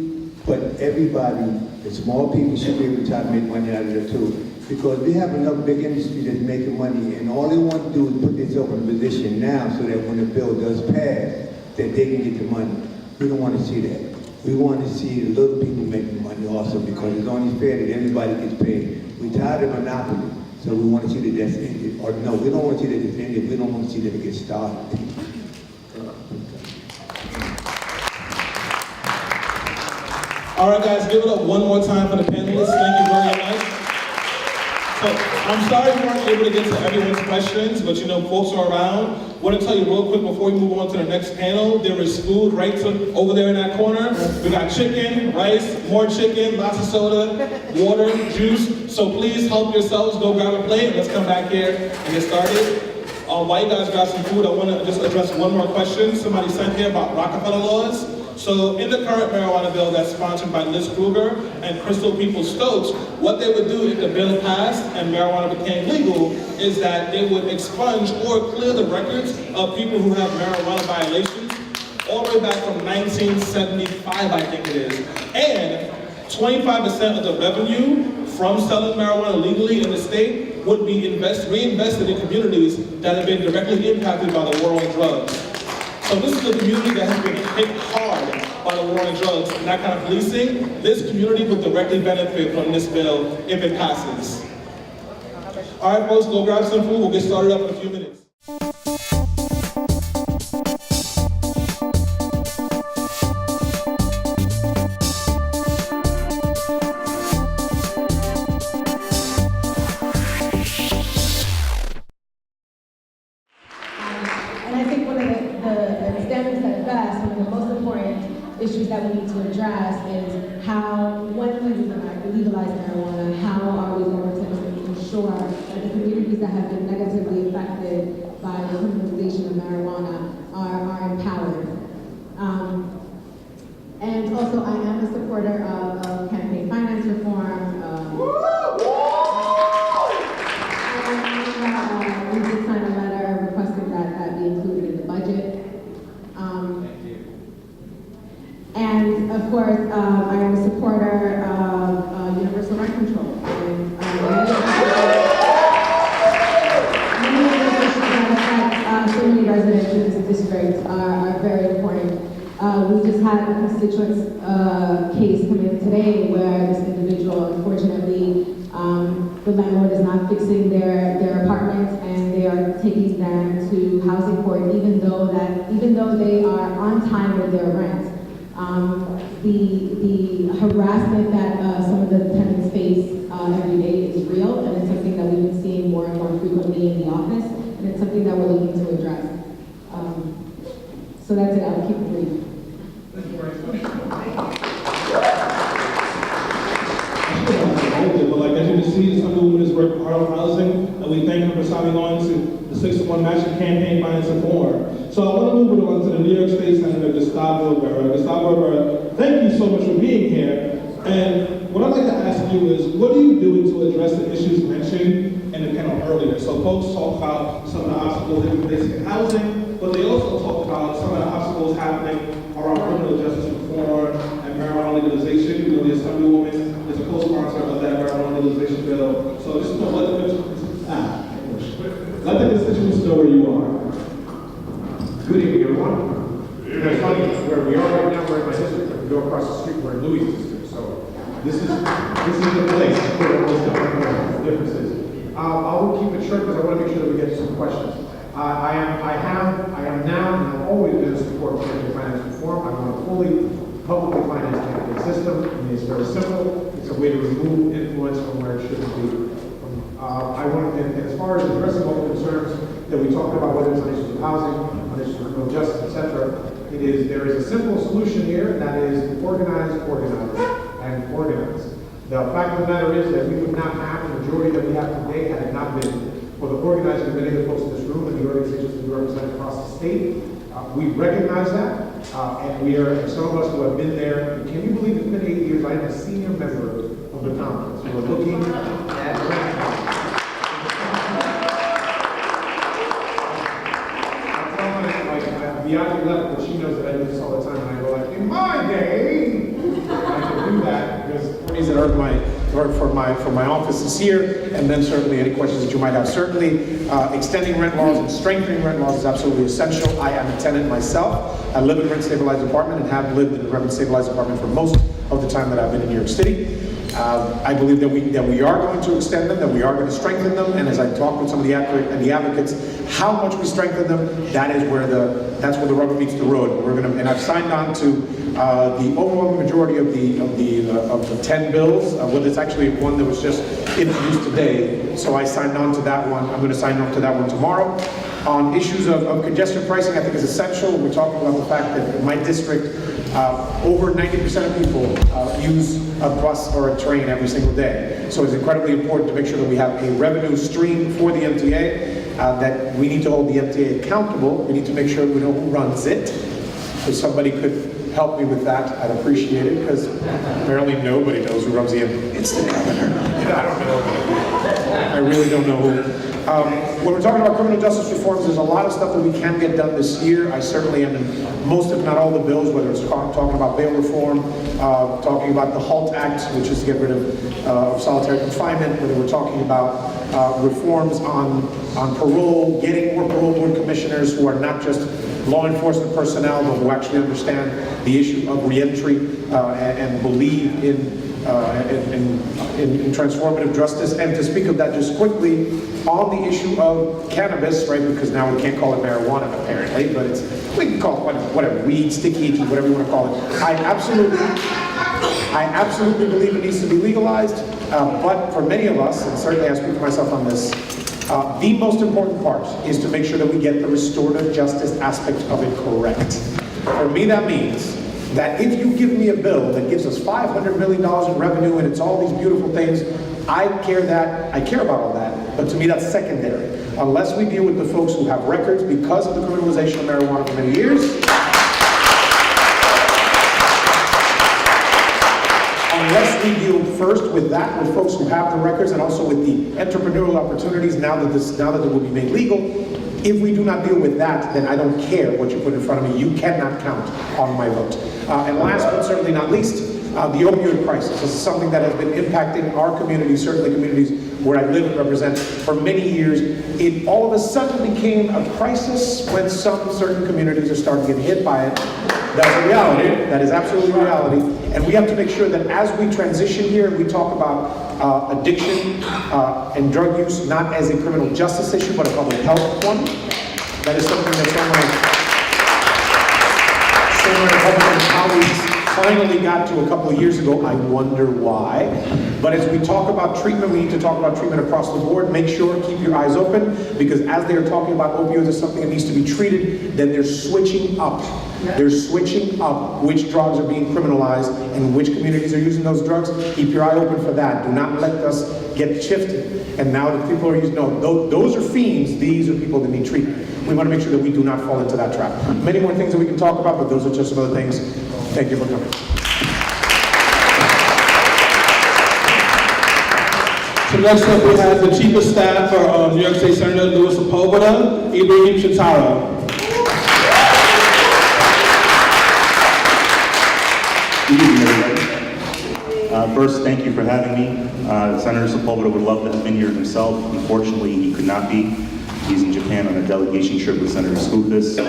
but everybody, the small people should be able to try to make money out of it too. Because we have enough big industry that's making money, and all they want to do is put themselves in a position now so that when the bill does pass, that they can get the money. We don't want to see that. We want to see the little people making money also, because it's only fair that everybody gets paid. We're tired of monopoly, so we want to see that that's ended. Or no, we don't want to see that it's ended, we don't want to see that it gets started. All right, guys, give it up one more time for the panelists. Thank you very much. So, I'm sorry we weren't able to get to everyone's questions, but you know, folks are around. I want to tell you real quick before we move on to the next panel, there is food right over there in that corner. We got chicken, rice, more chicken, lots of soda, water, juice. So please help yourselves, go grab a plate. Let's come back here and get started. While you guys grab some food, I want to just address one more question somebody sent here about Rockefeller laws. So in the current marijuana bill that's sponsored by Liz Kruger and Crystal Peoples-Stokes, what they would do if the bill passed and marijuana became legal is that they would expunge or clear the records of people who have marijuana violations all the way back from 1975, I think it is. And 25% of the revenue from selling marijuana legally in the state would be reinvested in communities that have been directly impacted by the war on drugs. So this is a community that has been hit hard by the war on drugs and that kind of policing. This community would directly benefit from this bill if it passes. All right, folks, go grab some food. We'll get started up in a few minutes. Issues that we need to address is how, when we legalize marijuana, how are we going to ensure that the communities that have been negatively affected by the criminalization of marijuana are empowered. And also, I am a supporter of campaign finance reform. We did sign a letter requesting that be included in the budget. And of course, I am a supporter of universal rent control. And many of the issues that affect so many residents in this district are very important. We just had a constituents case come in today where this individual, unfortunately, the landlord is not fixing their apartments and they are taking them to housing court even though they are on time with their rent. The harassment that some of the tenants face every day is real, and it's something that we've been seeing more and more frequently in the office, and it's something that we're looking to address. So that's it, I'll keep it brief. But like as you can see, some women is working hard on housing, and we thank her for signing on to the 6-to-1 matching campaign finance reform. So I want to move it on to the New York State Senator Gustavo Rivera. Gustavo Rivera, thank you so much for being here. And what I'd like to ask you is, what are you doing to address the issues mentioned in the panel earlier? So folks talk about some of the obstacles they've been facing in housing, but they also talk about some of the obstacles happening around criminal justice reform and marijuana legalization. You know, the Assemblywoman is a co-sponsor of that marijuana legalization bill. So just let the constituents know where you are. Good evening, everyone. It's funny, where we are right now, we're in my district, and we go across the street, we're in Louis' district. So this is the place where all this stuff is going on. The difference is, I'll keep it short because I want to make sure that we get to some questions. I am now and have always been a supporter of campaign finance reform. I want a fully publicly financed campaign system. I mean, it's very simple. It's a way to remove influence from where it shouldn't be. I want to, and as far as addressing all the concerns that we talked about, whether it's on issues of housing, on issues of criminal justice, etc., there is a simple solution here, and that is organize, and organize. The fact of the matter is that we would not have the majority that we have today had it not been for the organizing of many of the folks in this room and the organizations that we represent across the state. We recognize that, and we are, and some of us who have been there, can you believe it's been 8 years? I am a senior member of the conference. We're looking at Bianca left, but she knows that I do this all the time, and I go like, in my day, I can do that because attorneys that are for my office is here, and then certainly any questions that you might have. Certainly, extending rent laws and strengthening rent laws is absolutely essential. I am a tenant myself. I live in a rent stabilized apartment and have lived in a rent stabilized apartment for most of the time that I've been in New York City. I believe that we are going to extend them, that we are going to strengthen them, and as I talk with some of the advocates, how much we strengthen them, that's where the rubber meets the road. And I've signed on to the overwhelming majority of the 10 bills. It's actually one that was just introduced today, so I signed on to that one. I'm going to sign on to that one tomorrow. On issues of congestion pricing, I think is essential. We're talking about the fact that in my district, over 90% of people use a bus or a train every single day. So it's incredibly important to make sure that we have a revenue stream for the MTA, that we need to hold the MTA accountable. We need to make sure we know who runs it. If somebody could help me with that, I'd appreciate it, because apparently nobody knows who runs the MTA. It's the governor. I don't know. I really don't know who. When we're talking about criminal justice reforms, there's a lot of stuff that we can get done this year. I certainly am in most, if not all, the bills, whether it's talking about bail reform, talking about the HALT Act, which is to get rid of solitary confinement, whether we're talking about reforms on parole, getting more parole board commissioners who are not just law enforcement personnel, but who actually understand the issue of reentry and believe in transformative justice. And to speak of that just quickly, on the issue of cannabis, right, because now we can't call it marijuana apparently, but we can call it whatever, weed, sticky, whatever you want to call it. I absolutely believe it needs to be legalized, but for many of us, and certainly I speak for myself on this, the most important part is to make sure that we get the restorative justice aspect of it correct. For me, that means that if you give me a bill that gives us $500 million in revenue and it's all these beautiful things, I care about all that, but to me that's secondary. Unless we deal with the folks who have records because of the criminalization of marijuana for many years, unless we deal first with that, with folks who have the records and also with the entrepreneurial opportunities now that it will be made legal, if we do not deal with that, then I don't care what you put in front of me. You cannot count on my vote. And last but certainly not least, the opioid crisis. This is something that has been impacting our communities, certainly communities where I live and represent for many years. It all of a sudden became a crisis when certain communities are starting to get hit by it. That's a reality. That is absolutely reality. And we have to make sure that as we transition here, we talk about addiction and drug use, not as a criminal justice issue, but a public health one. That is something that some of my Republican colleagues finally got to a couple of years ago. I wonder why. But as we talk about treatment, we need to talk about treatment across the board. Make sure, keep your eyes open, because as they're talking about opioids as something that needs to be treated, then they're switching up. They're switching up which drugs are being criminalized and which communities are using those drugs. Keep your eye open for that. Do not let us get shifted. And now that people are using, no, those are fiends. These are people that need treatment. We want to make sure that we do not fall into that trap. Many more things that we can talk about, but those are just some other things. Thank you for coming. So next up we have the Chief of Staff for New York State Senator Louis Sepulveda, Ibrahim Shatara. Good evening, everybody. First, thank you for having me. Senator Sepulveda would love to have been here himself. Unfortunately, he could not be. He's in Japan on a delegation trip with Senator Skoufis,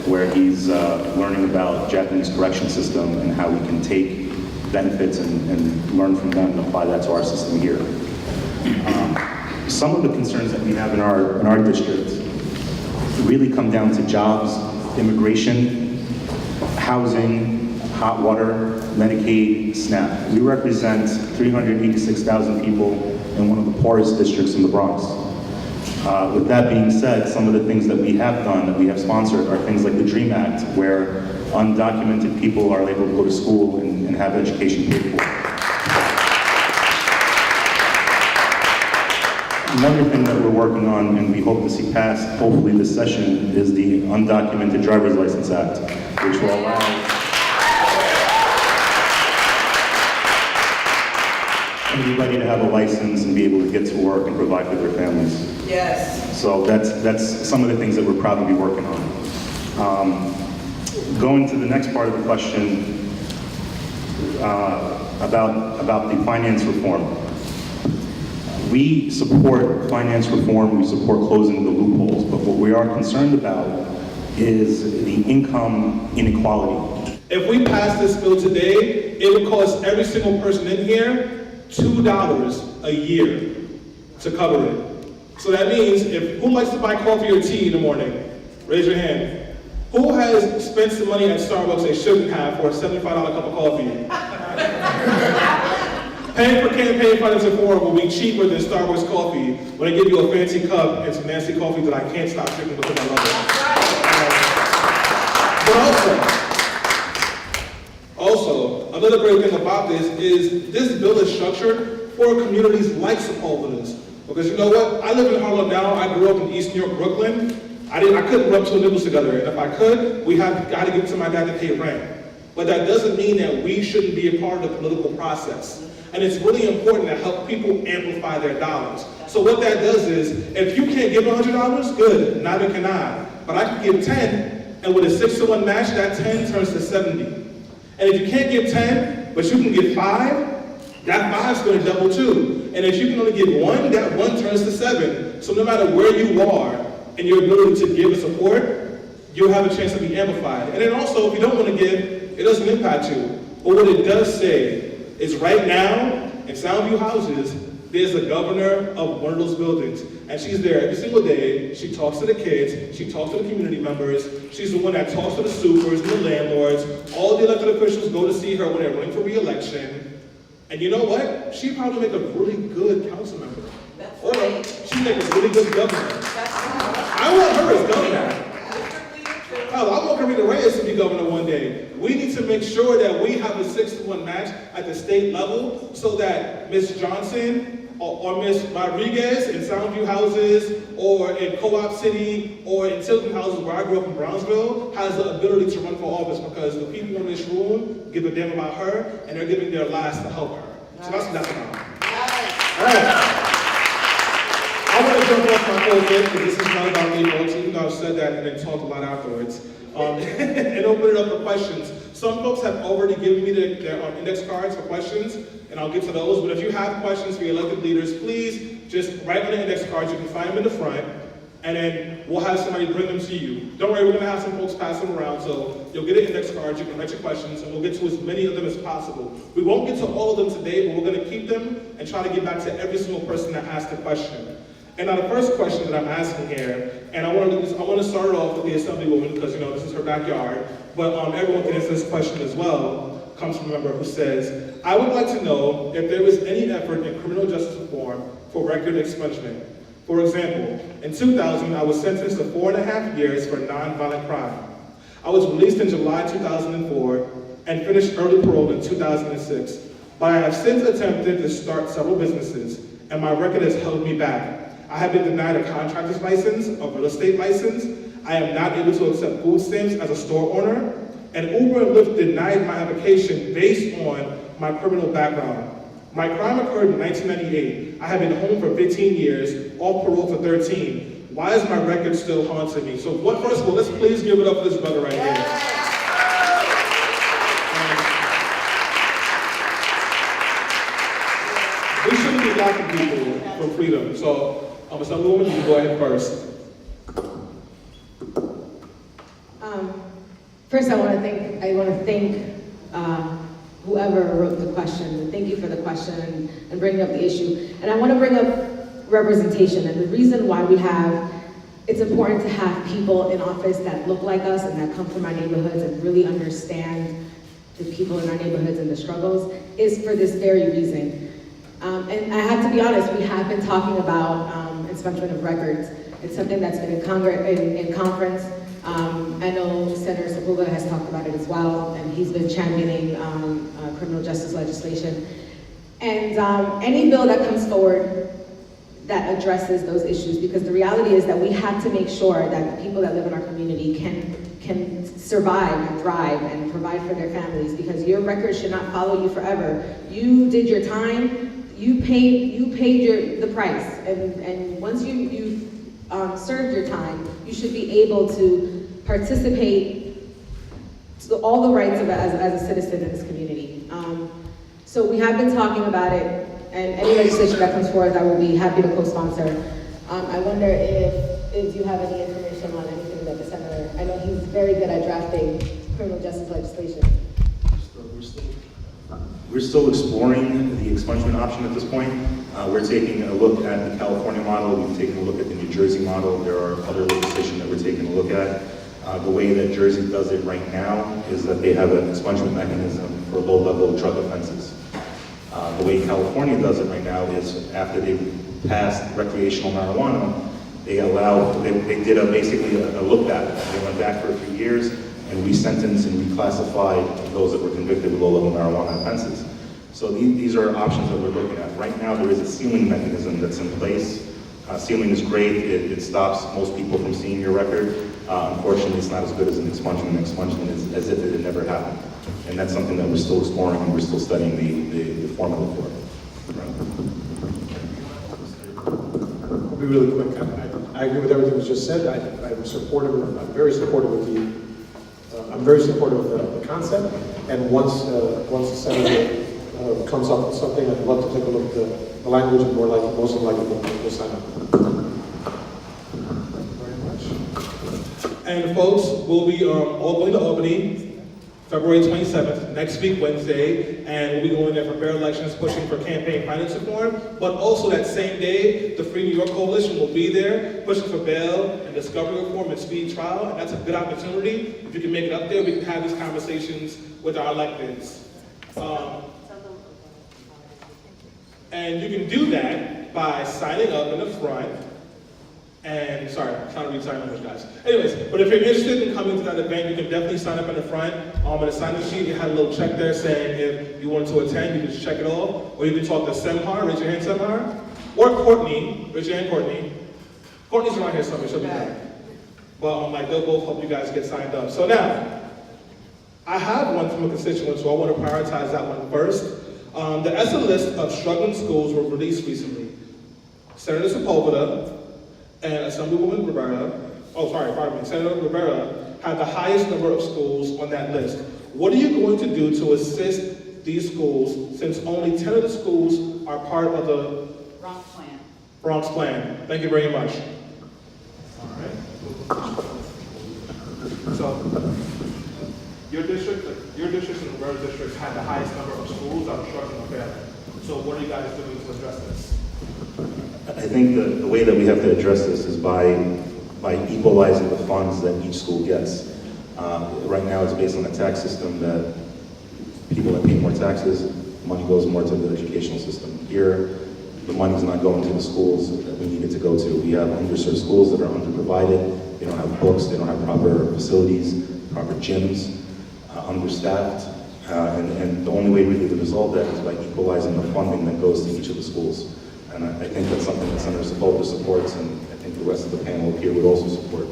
where he's learning about Japanese correction system and how we can take benefits and learn from them and apply that to our system here. Some of the concerns that we have in our district really come down to jobs, immigration, housing, hot water, Medicaid, SNAP. We represent 386,000 people in one of the poorest districts in the Bronx. With that being said, some of the things that we have done, that we have sponsored, are things like the DREAM Act, where undocumented people are able to go to school and have education paid for. Another thing that we're working on, and we hope to see passed, hopefully this session, is the Undocumented Driver's License Act, which will allow anybody to have a license and be able to get to work and provide for their families. Yes. So that's some of the things that we're proud to be working on. Going to the next part of the question about the finance reform. We support finance reform, we support closing the loopholes, but what we are concerned about is the income inequality. If we pass this bill today, it would cost every single person in here $2 a year to cover it. So that means, who likes to buy coffee or tea in the morning? Raise your hand. Who has spent some money at Starbucks they shouldn't have for a $75 cup of coffee? Paying for campaign finance reform will be cheaper than Starbucks coffee when they give you a fancy cup and some nasty coffee that I can't stop drinking because I love it. But also, another great thing about this bill is structured for communities like Sepulveda's. Because you know what? I live in Harlem now. I grew up in East New York, Brooklyn. I couldn't rub two nipples together. And if I could, we got to give it to my dad to pay rent. But that doesn't mean that we shouldn't be a part of the political process. And it's really important to help people amplify their dollars. So what that does is, if you can't give $100, good, neither can I. But I can give 10, and with a 6-to-1 match, that 10 turns to 70. And if you can't give 10, but you can give 5, that 5's gonna double too. And if you can only give 1, that 1 turns to 7. So no matter where you are and your ability to give and support, you'll have a chance to be amplified. And then also, if you don't wanna give, it doesn't impact you. But what it does say is right now, in Soundview Houses, there's a governor of one of those buildings. And she's there every single day. She talks to the kids. She talks to the community members. She's the one that talks to the supers and the landlords. All the elected officials go to see her when they're running for re-election. And you know what? She probably make a really good council member. Or she make a really good governor. I want her as governor. Hell, I want Karina Reyes to be governor one day. We need to make sure that we have a 6-to-1 match at the state level so that Ms. Johnson or Ms. Rodriguez in Soundview Houses or in Co-op City or in Tilton Houses where I grew up in Brownsville has the ability to run for office because the people in this room give a damn about her and they're giving their last to help her. So that's what that's about. All right. I want to jump off my whole bit because this is not about me, folks, even though I've said that and then talked a lot afterwards. And open it up for questions. Some folks have already given me their index cards for questions, and I'll get to those. But if you have questions for your elected leaders, please just write on the index cards. You can find them in the front, and then we'll have somebody bring them to you. Don't worry, we're going to have some folks pass them around, so you'll get an index card, you can write your questions, and we'll get to as many of them as possible. We won't get to all of them today, but we're going to keep them and try to get back to every single person that asked a question. And now the first question that I'm asking here, and I want to start it off with the Assemblywoman because this is her backyard, but everyone can answer this question as well, comes from a member who says, I would like to know if there was any effort in criminal justice reform for record expungement. For example, in 2000, I was sentenced to 4.5 years for nonviolent crime. I was released in July 2004 and finished early parole in 2006, but I have since attempted to start several businesses, and my record has held me back. I have been denied a contractor's license, a real estate license. I am not able to accept food stamps as a store owner. And Uber and Lyft denied my application based on my criminal background. My crime occurred in 1998. I have been home for 15 years, off parole for 13. Why is my record still haunting me? So first of all, let's please give it up for this brother right here. We shouldn't be blocking people from freedom. So, Assemblywoman, you can go ahead first. First, I want to thank whoever wrote the question. Thank you for the question and bringing up the issue. And I want to bring up representation. And the reason why it's important to have people in office that look like us and that come from our neighborhoods and really understand the people in our neighborhoods and the struggles is for this very reason. And I have to be honest, we have been talking about enslavement of records. It's something that's been in conference. I know Senator Sepulveda has talked about it as well, and he's been championing criminal justice legislation. And any bill that comes forward that addresses those issues, because the reality is that we have to make sure that the people that live in our community can survive and thrive and provide for their families, because your record should not follow you forever. You did your time, you paid the price, and once you served your time, you should be able to participate to all the rights as a citizen in this community. So we have been talking about it, and any legislation that comes forward, I will be happy to co-sponsor. I wonder if you have any information on anything that the senator, I know he's very good at drafting criminal justice legislation. We're still exploring the expungement option at this point. We're taking a look at the California model. We've taken a look at the New Jersey model. There are other legislation that we're taking a look at. The way that Jersey does it right now is that they have an expungement mechanism for low-level drug offenses. The way California does it right now is after they passed recreational marijuana, they did basically a look back. They went back for a few years and resentenced and reclassified those that were convicted of low-level marijuana offenses. So these are options that we're looking at. Right now, there is a ceiling mechanism that's in place. Ceiling is great. It stops most people from seeing your record. Unfortunately, it's not as good as an expungement. An expungement is as if it had never happened. And that's something that we're still exploring and we're still studying the formula for. I'll be really quick. I agree with everything that was just said. I'm supportive. I'm very supportive of the concept. And once the senator comes up with something, I'd love to take a look at the language, and most likely we'll sign up. Very much. And folks, we'll be all going to Albany February 27th, next week, Wednesday, and we'll be going there for fair elections, pushing for campaign finance reform. But also that same day, the Free New York Coalition will be there, pushing for bail and discovery reform and speed trial. And that's a good opportunity. If you can make it up there, we can have these conversations with our electeds. And you can do that by signing up in the front. And sorry, I'm trying to read sign language, guys. Anyways, but if you're interested in coming to that event, you can definitely sign up in the front. On the sign-up sheet, you had a little check there saying if you wanted to attend, you can just check it off. Or you can talk to Semhar, raise your hand, Semhar. Or Courtney, raise your hand, Courtney. Courtney's around here somewhere, she'll be there. But they'll both help you guys get signed up. So now, I have one from a constituent, so I want to prioritize that one first. The ESSA list of struggling schools were released recently. Senator Sepulveda and Assemblywoman Senator Rivera had the highest number of schools on that list. What are you going to do to assist these schools, since only 10 of the schools are part of the Bronx plan? Thank you very much. All right. So, your district and Rivera district had the highest number of schools that are struggling with failing. So what are you guys doing to address this? I think the way that we have to address this is by equalizing the funds that each school gets. Right now it's based on a tax system that people that pay more taxes, money goes more to the educational system. Here, the money's not going to the schools that we need it to go to. We have underserved schools that are underprovided. They don't have books, they don't have proper facilities, proper gyms, understaffed. And the only way really to resolve that is by equalizing the funding that goes to each of the schools. And I think that's something that Senator Sepulveda supports, and I think the rest of the panel here would also support.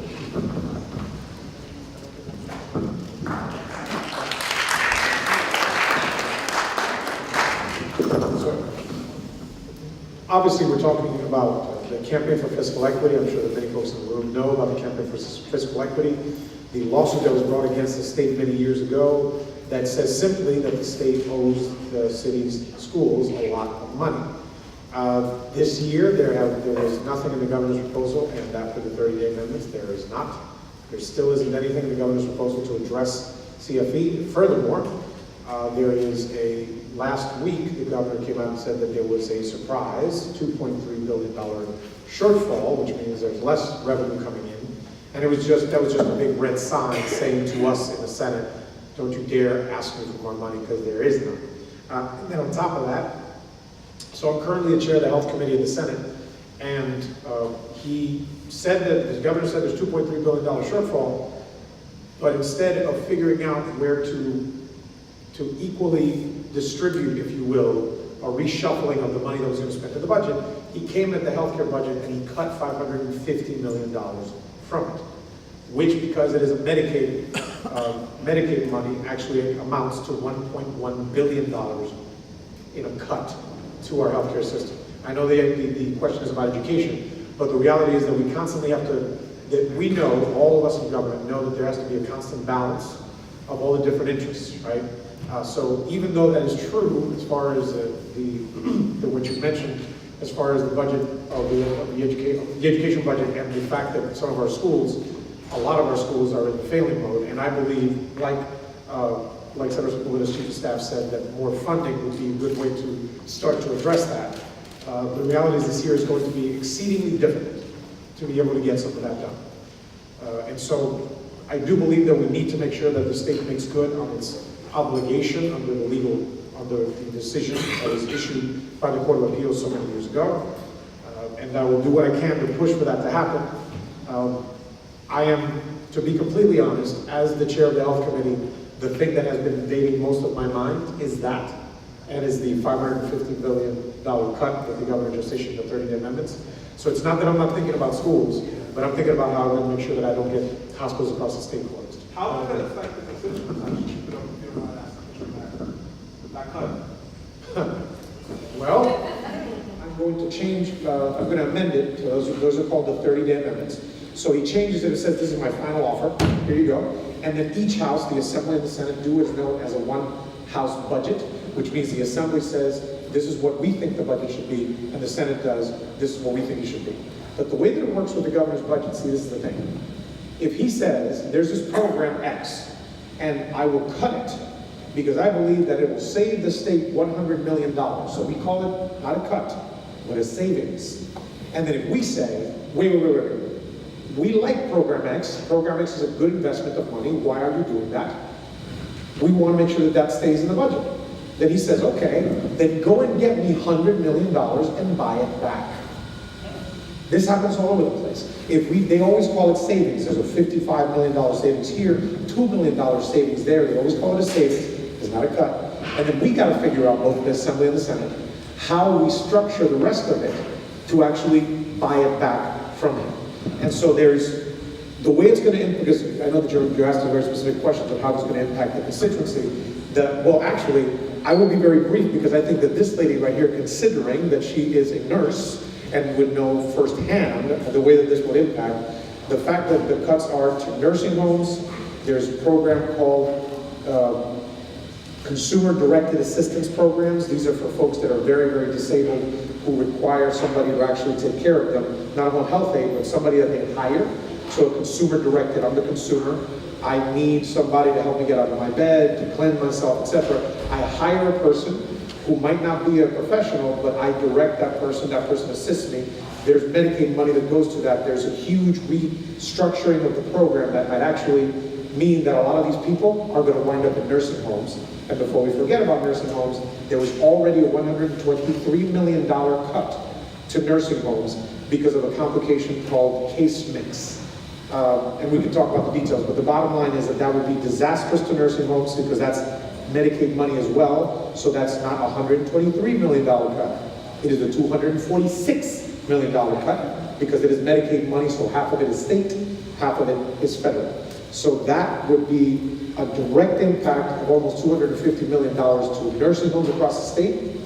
So, obviously, we're talking about the campaign for fiscal equity. I'm sure that many folks in the room know about the campaign for fiscal equity. The lawsuit that was brought against the state many years ago that says simply that the state owes the city's schools a lot of money. This year, there is nothing in the governor's proposal, and after the 30-day amendments, there is not. There still isn't anything in the governor's proposal to address CFE. Furthermore, there is a last week, the governor came out and said that there was a surprise $2.3 billion shortfall, which means there's less revenue coming in. And that was just a big red sign saying to us in the Senate, don't you dare ask me for more money because there is none. And then on top of that, so I'm currently the chair of the Health Committee of the Senate, and he said that, the governor said there's $2.3 billion shortfall, but instead of figuring out where to equally distribute, if you will, a reshuffling of the money that was going to spend in the budget, he came at the healthcare budget and he cut $550 million from it, which, because it is a Medicaid money, actually amounts to $1.1 billion in a cut to our healthcare system. I know the question is about education, but the reality is that we constantly have to, that we know, all of us in government know that there has to be a constant balance of all the different interests, right? So even though that is true, as far as what you mentioned, as far as the budget of the education budget, and the fact that some of our schools, a lot of our schools are in failing mode, and I believe, like Senator Sepulveda's chief of staff said, that more funding would be a good way to start to address that. The reality is this year is going to be exceedingly difficult to be able to get some of that done. And so I do believe that we need to make sure that the state makes good on its obligation under the decision that was issued by the Court of Appeals so many years ago. And I will do what I can to push for that to happen. I am, to be completely honest, as the chair of the Health Committee, the thing that has been invading most of my mind is that, and is the $550 billion cut that the governor just issued, the 30-day amendments. So it's not that I'm not thinking about schools, but I'm thinking about how I'm going to make sure that I don't get hospitals across the state closed. How does that affect the constituents? That cut? Well, I'm going to change, I'm going to amend it. Those are called the 30-day amendments. So he changes it, it says this is my final offer, here you go. And then each house, the Assembly and the Senate, do what's known as a one-house budget, which means the Assembly says, this is what we think the budget should be, and the Senate does, this is what we think it should be. But the way that it works with the governor's budget, see, this is the thing. If he says, there's this program X, and I will cut it, because I believe that it will save the state $100 million. So we call it not a cut, but a savings. And then if we say, wait, we like Program X. Program X is a good investment of money. Why are you doing that? We want to make sure that that stays in the budget. Then he says, okay, then go and get me $100 million and buy it back. This happens all over the place. They always call it savings. There's a $55 million savings here, $2 million savings there. They always call it a savings. It's not a cut. And then we got to figure out, both the Assembly and the Senate, how we structure the rest of it to actually buy it back from him. And so there's the way it's going to impact, because I know that you're asking very specific questions of how it's going to impact the constituency. Well, actually, I will be very brief, because I think that this lady right here, considering that she is a nurse and would know firsthand the way that this would impact, the fact that the cuts are to nursing homes, there's a program called consumer-directed assistance programs. These are for folks that are very, very disabled, who require somebody to actually take care of them, not on health aid, but somebody that they hire. So consumer-directed, I'm the consumer. I need somebody to help me get out of my bed, to cleanse myself, etc. I hire a person who might not be a professional, but I direct that person assists me. There's Medicaid money that goes to that. There's a huge restructuring of the program that might actually mean that a lot of these people are going to wind up in nursing homes. And before we forget about nursing homes, there was already a $123 million cut to nursing homes because of a complication called case mix. And we can talk about the details, but the bottom line is that that would be disastrous to nursing homes, because that's Medicaid money as well. So that's not a $123 million cut. It is a $246 million cut, because it is Medicaid money, so half of it is state, half of it is federal. So that would be a direct impact of almost $250 million to nursing homes across the state.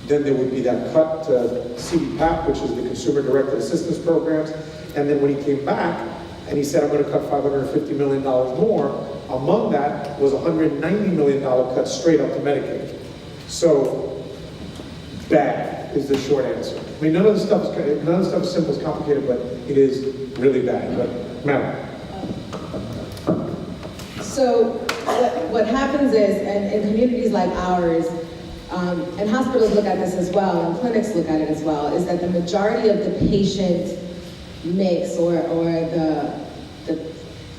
Then there would be that cut to CDPAP, which is the Consumer Directed Assistance Programs. And then when he came back and he said, I'm going to cut $550 million more, among that was a $190 million cut straight up to Medicaid. So bad is the short answer. I mean, none of the stuff is simple, it's complicated, but it is really bad. But, Madam. So what happens is, and in communities like ours, and hospitals look at this as well, and clinics look at it as well, is that the majority of the patient mix or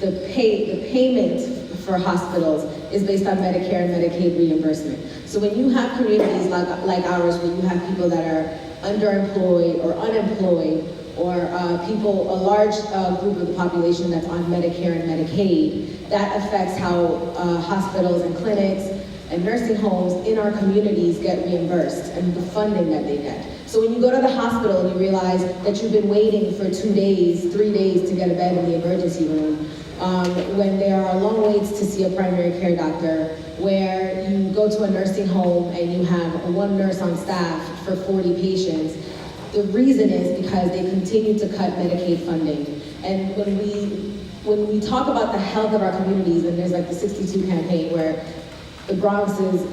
the payment for hospitals is based on Medicare and Medicaid reimbursement. So when you have communities like ours, where you have people that are underemployed or unemployed, or a large group of the population that's on Medicare and Medicaid, that affects how hospitals and clinics and nursing homes in our communities get reimbursed and the funding that they get. So when you go to the hospital and you realize that you've been waiting for 2 days, 3 days to get a bed in the emergency room, when there are long waits to see a primary care doctor, where you go to a nursing home and you have one nurse on staff for 40 patients, the reason is because they continue to cut Medicaid funding. And when we talk about the health of our communities, and there's like the 62 campaign where the Bronx is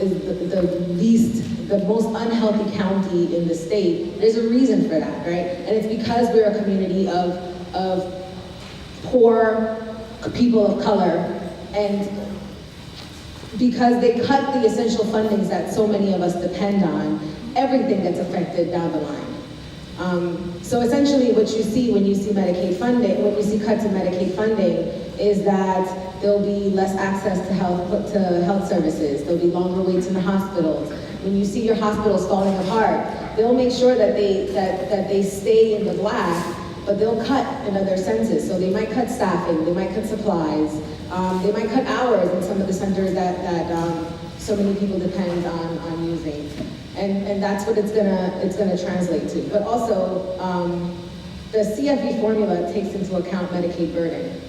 the most unhealthy county in the state, there's a reason for that, right? And it's because we're a community of poor people of color, and because they cut the essential fundings that so many of us depend on, everything gets affected down the line. So essentially what you see when you see Medicaid funding, when you see cuts in Medicaid funding, is that there'll be less access to health services, there'll be longer waits in the hospitals. When you see your hospitals falling apart, they'll make sure that they stay in the black, but they'll cut in other senses. So they might cut staffing, they might cut supplies, they might cut hours in some of the centers that so many people depend on using. And that's what it's gonna translate to. But also, the CFE formula takes into account Medicaid burden.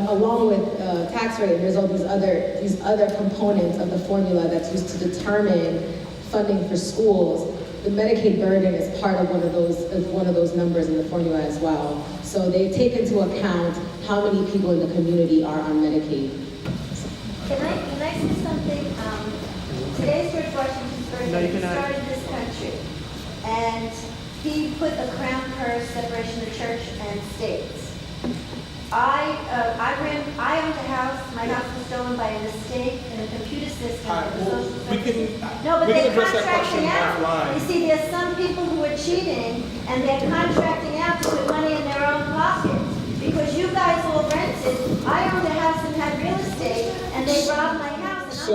Along with tax rate, there's all these other components of the formula that's used to determine funding for schools. The Medicaid burden is part of one of those numbers in the formula as well. So they take into account how many people in the community are on Medicaid. Can I say something? Today's George Washington's birthday. He started this country, and he put the crown curse, separation of church and states. I owned a house. My house was stolen by an estate and a computer system. We can but they're address that question contracting out. offline. You see, there's some people who are cheating, and they're contracting out to put money in their own pocket. Because you guys all rented. I owned a house and had real estate, and they robbed my house.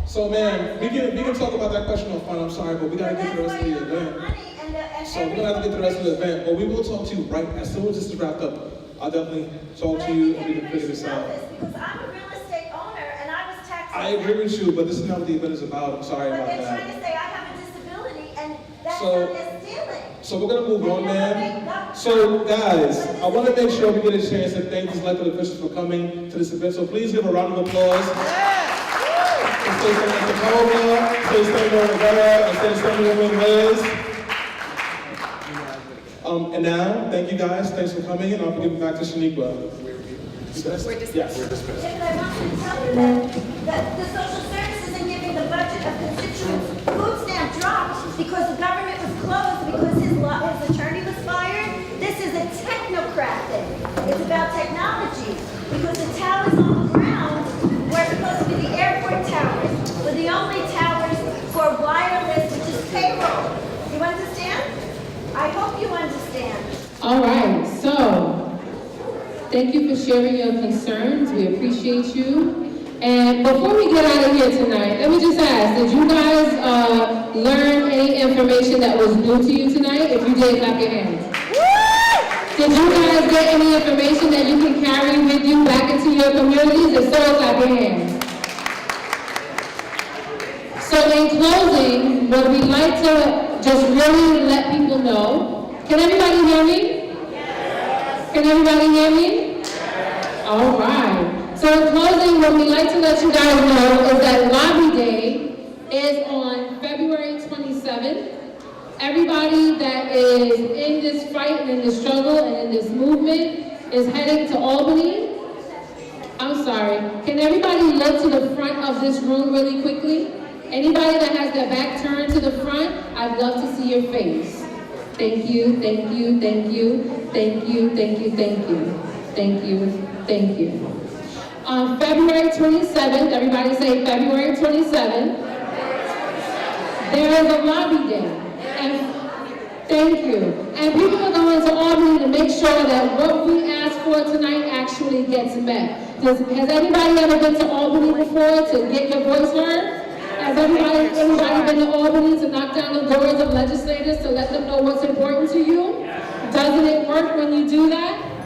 So ma'am, we can talk about that question offline. I'm sorry, but we gotta get the rest of the event. So we're gonna have to get the rest of the event, but we will talk to you right as soon as this is wrapped up. I'll definitely talk to you and we can figure this out. Because I'm a real estate owner and I was taxed. I agree with you, but this is not what the event is about. I'm sorry about But they're that. trying to say I have a disability and that's not their stealing. So we're gonna move on, ma'am. So guys, I want to make sure we get a chance to thank these elected officials for coming to this event. So please give a round of applause. Stay standing at the Cobra, stay standing on the Regress, and stay standing on Liz. And now, thank you guys. Thanks for coming, and I'll give it back to Shaniqua. We're dismissed. Yes, we're dismissed. But I want to tell you that the social service isn't giving the budget of constituents. Food stamp dropped because the government was closed because his attorney was fired. This is a technocrat thing. It's about technology. Because the towers on the ground were supposed to be the airport towers. Were the only towers for wireless, which is payroll. You understand? I hope you understand. All right, so thank you for sharing your concerns. We appreciate you. And before we get out of here tonight, let me just ask, did you guys learn any information that was new to you tonight? If you did, clap your hands. Did you guys get any information that you can carry with you back into your communities? If so, clap your hands. So in closing, what we'd like to just really let people know. Can everybody hear me? Yes. Can everybody hear me? Yes. All right. So in closing, what we'd like to let you guys know is that Lobby Day is on February 27th. Everybody that is in this fight and in this struggle and in this movement is heading to Albany. I'm sorry. Can everybody look to the front of this room really quickly? Anybody that has their back turned to the front, I'd love to see your face. Thank you, thank you, thank you, thank you, thank you, thank you, thank you, thank you. On February 27th, everybody say February 27th, there is a lobby day. And thank you. And people are going to Albany to make sure that what we asked for tonight actually gets met. Has anybody ever been to Albany before to get your voice heard? Has anybody been to Albany to knock down the doors of legislators to let them know what's important to you? Doesn't it work when you do that?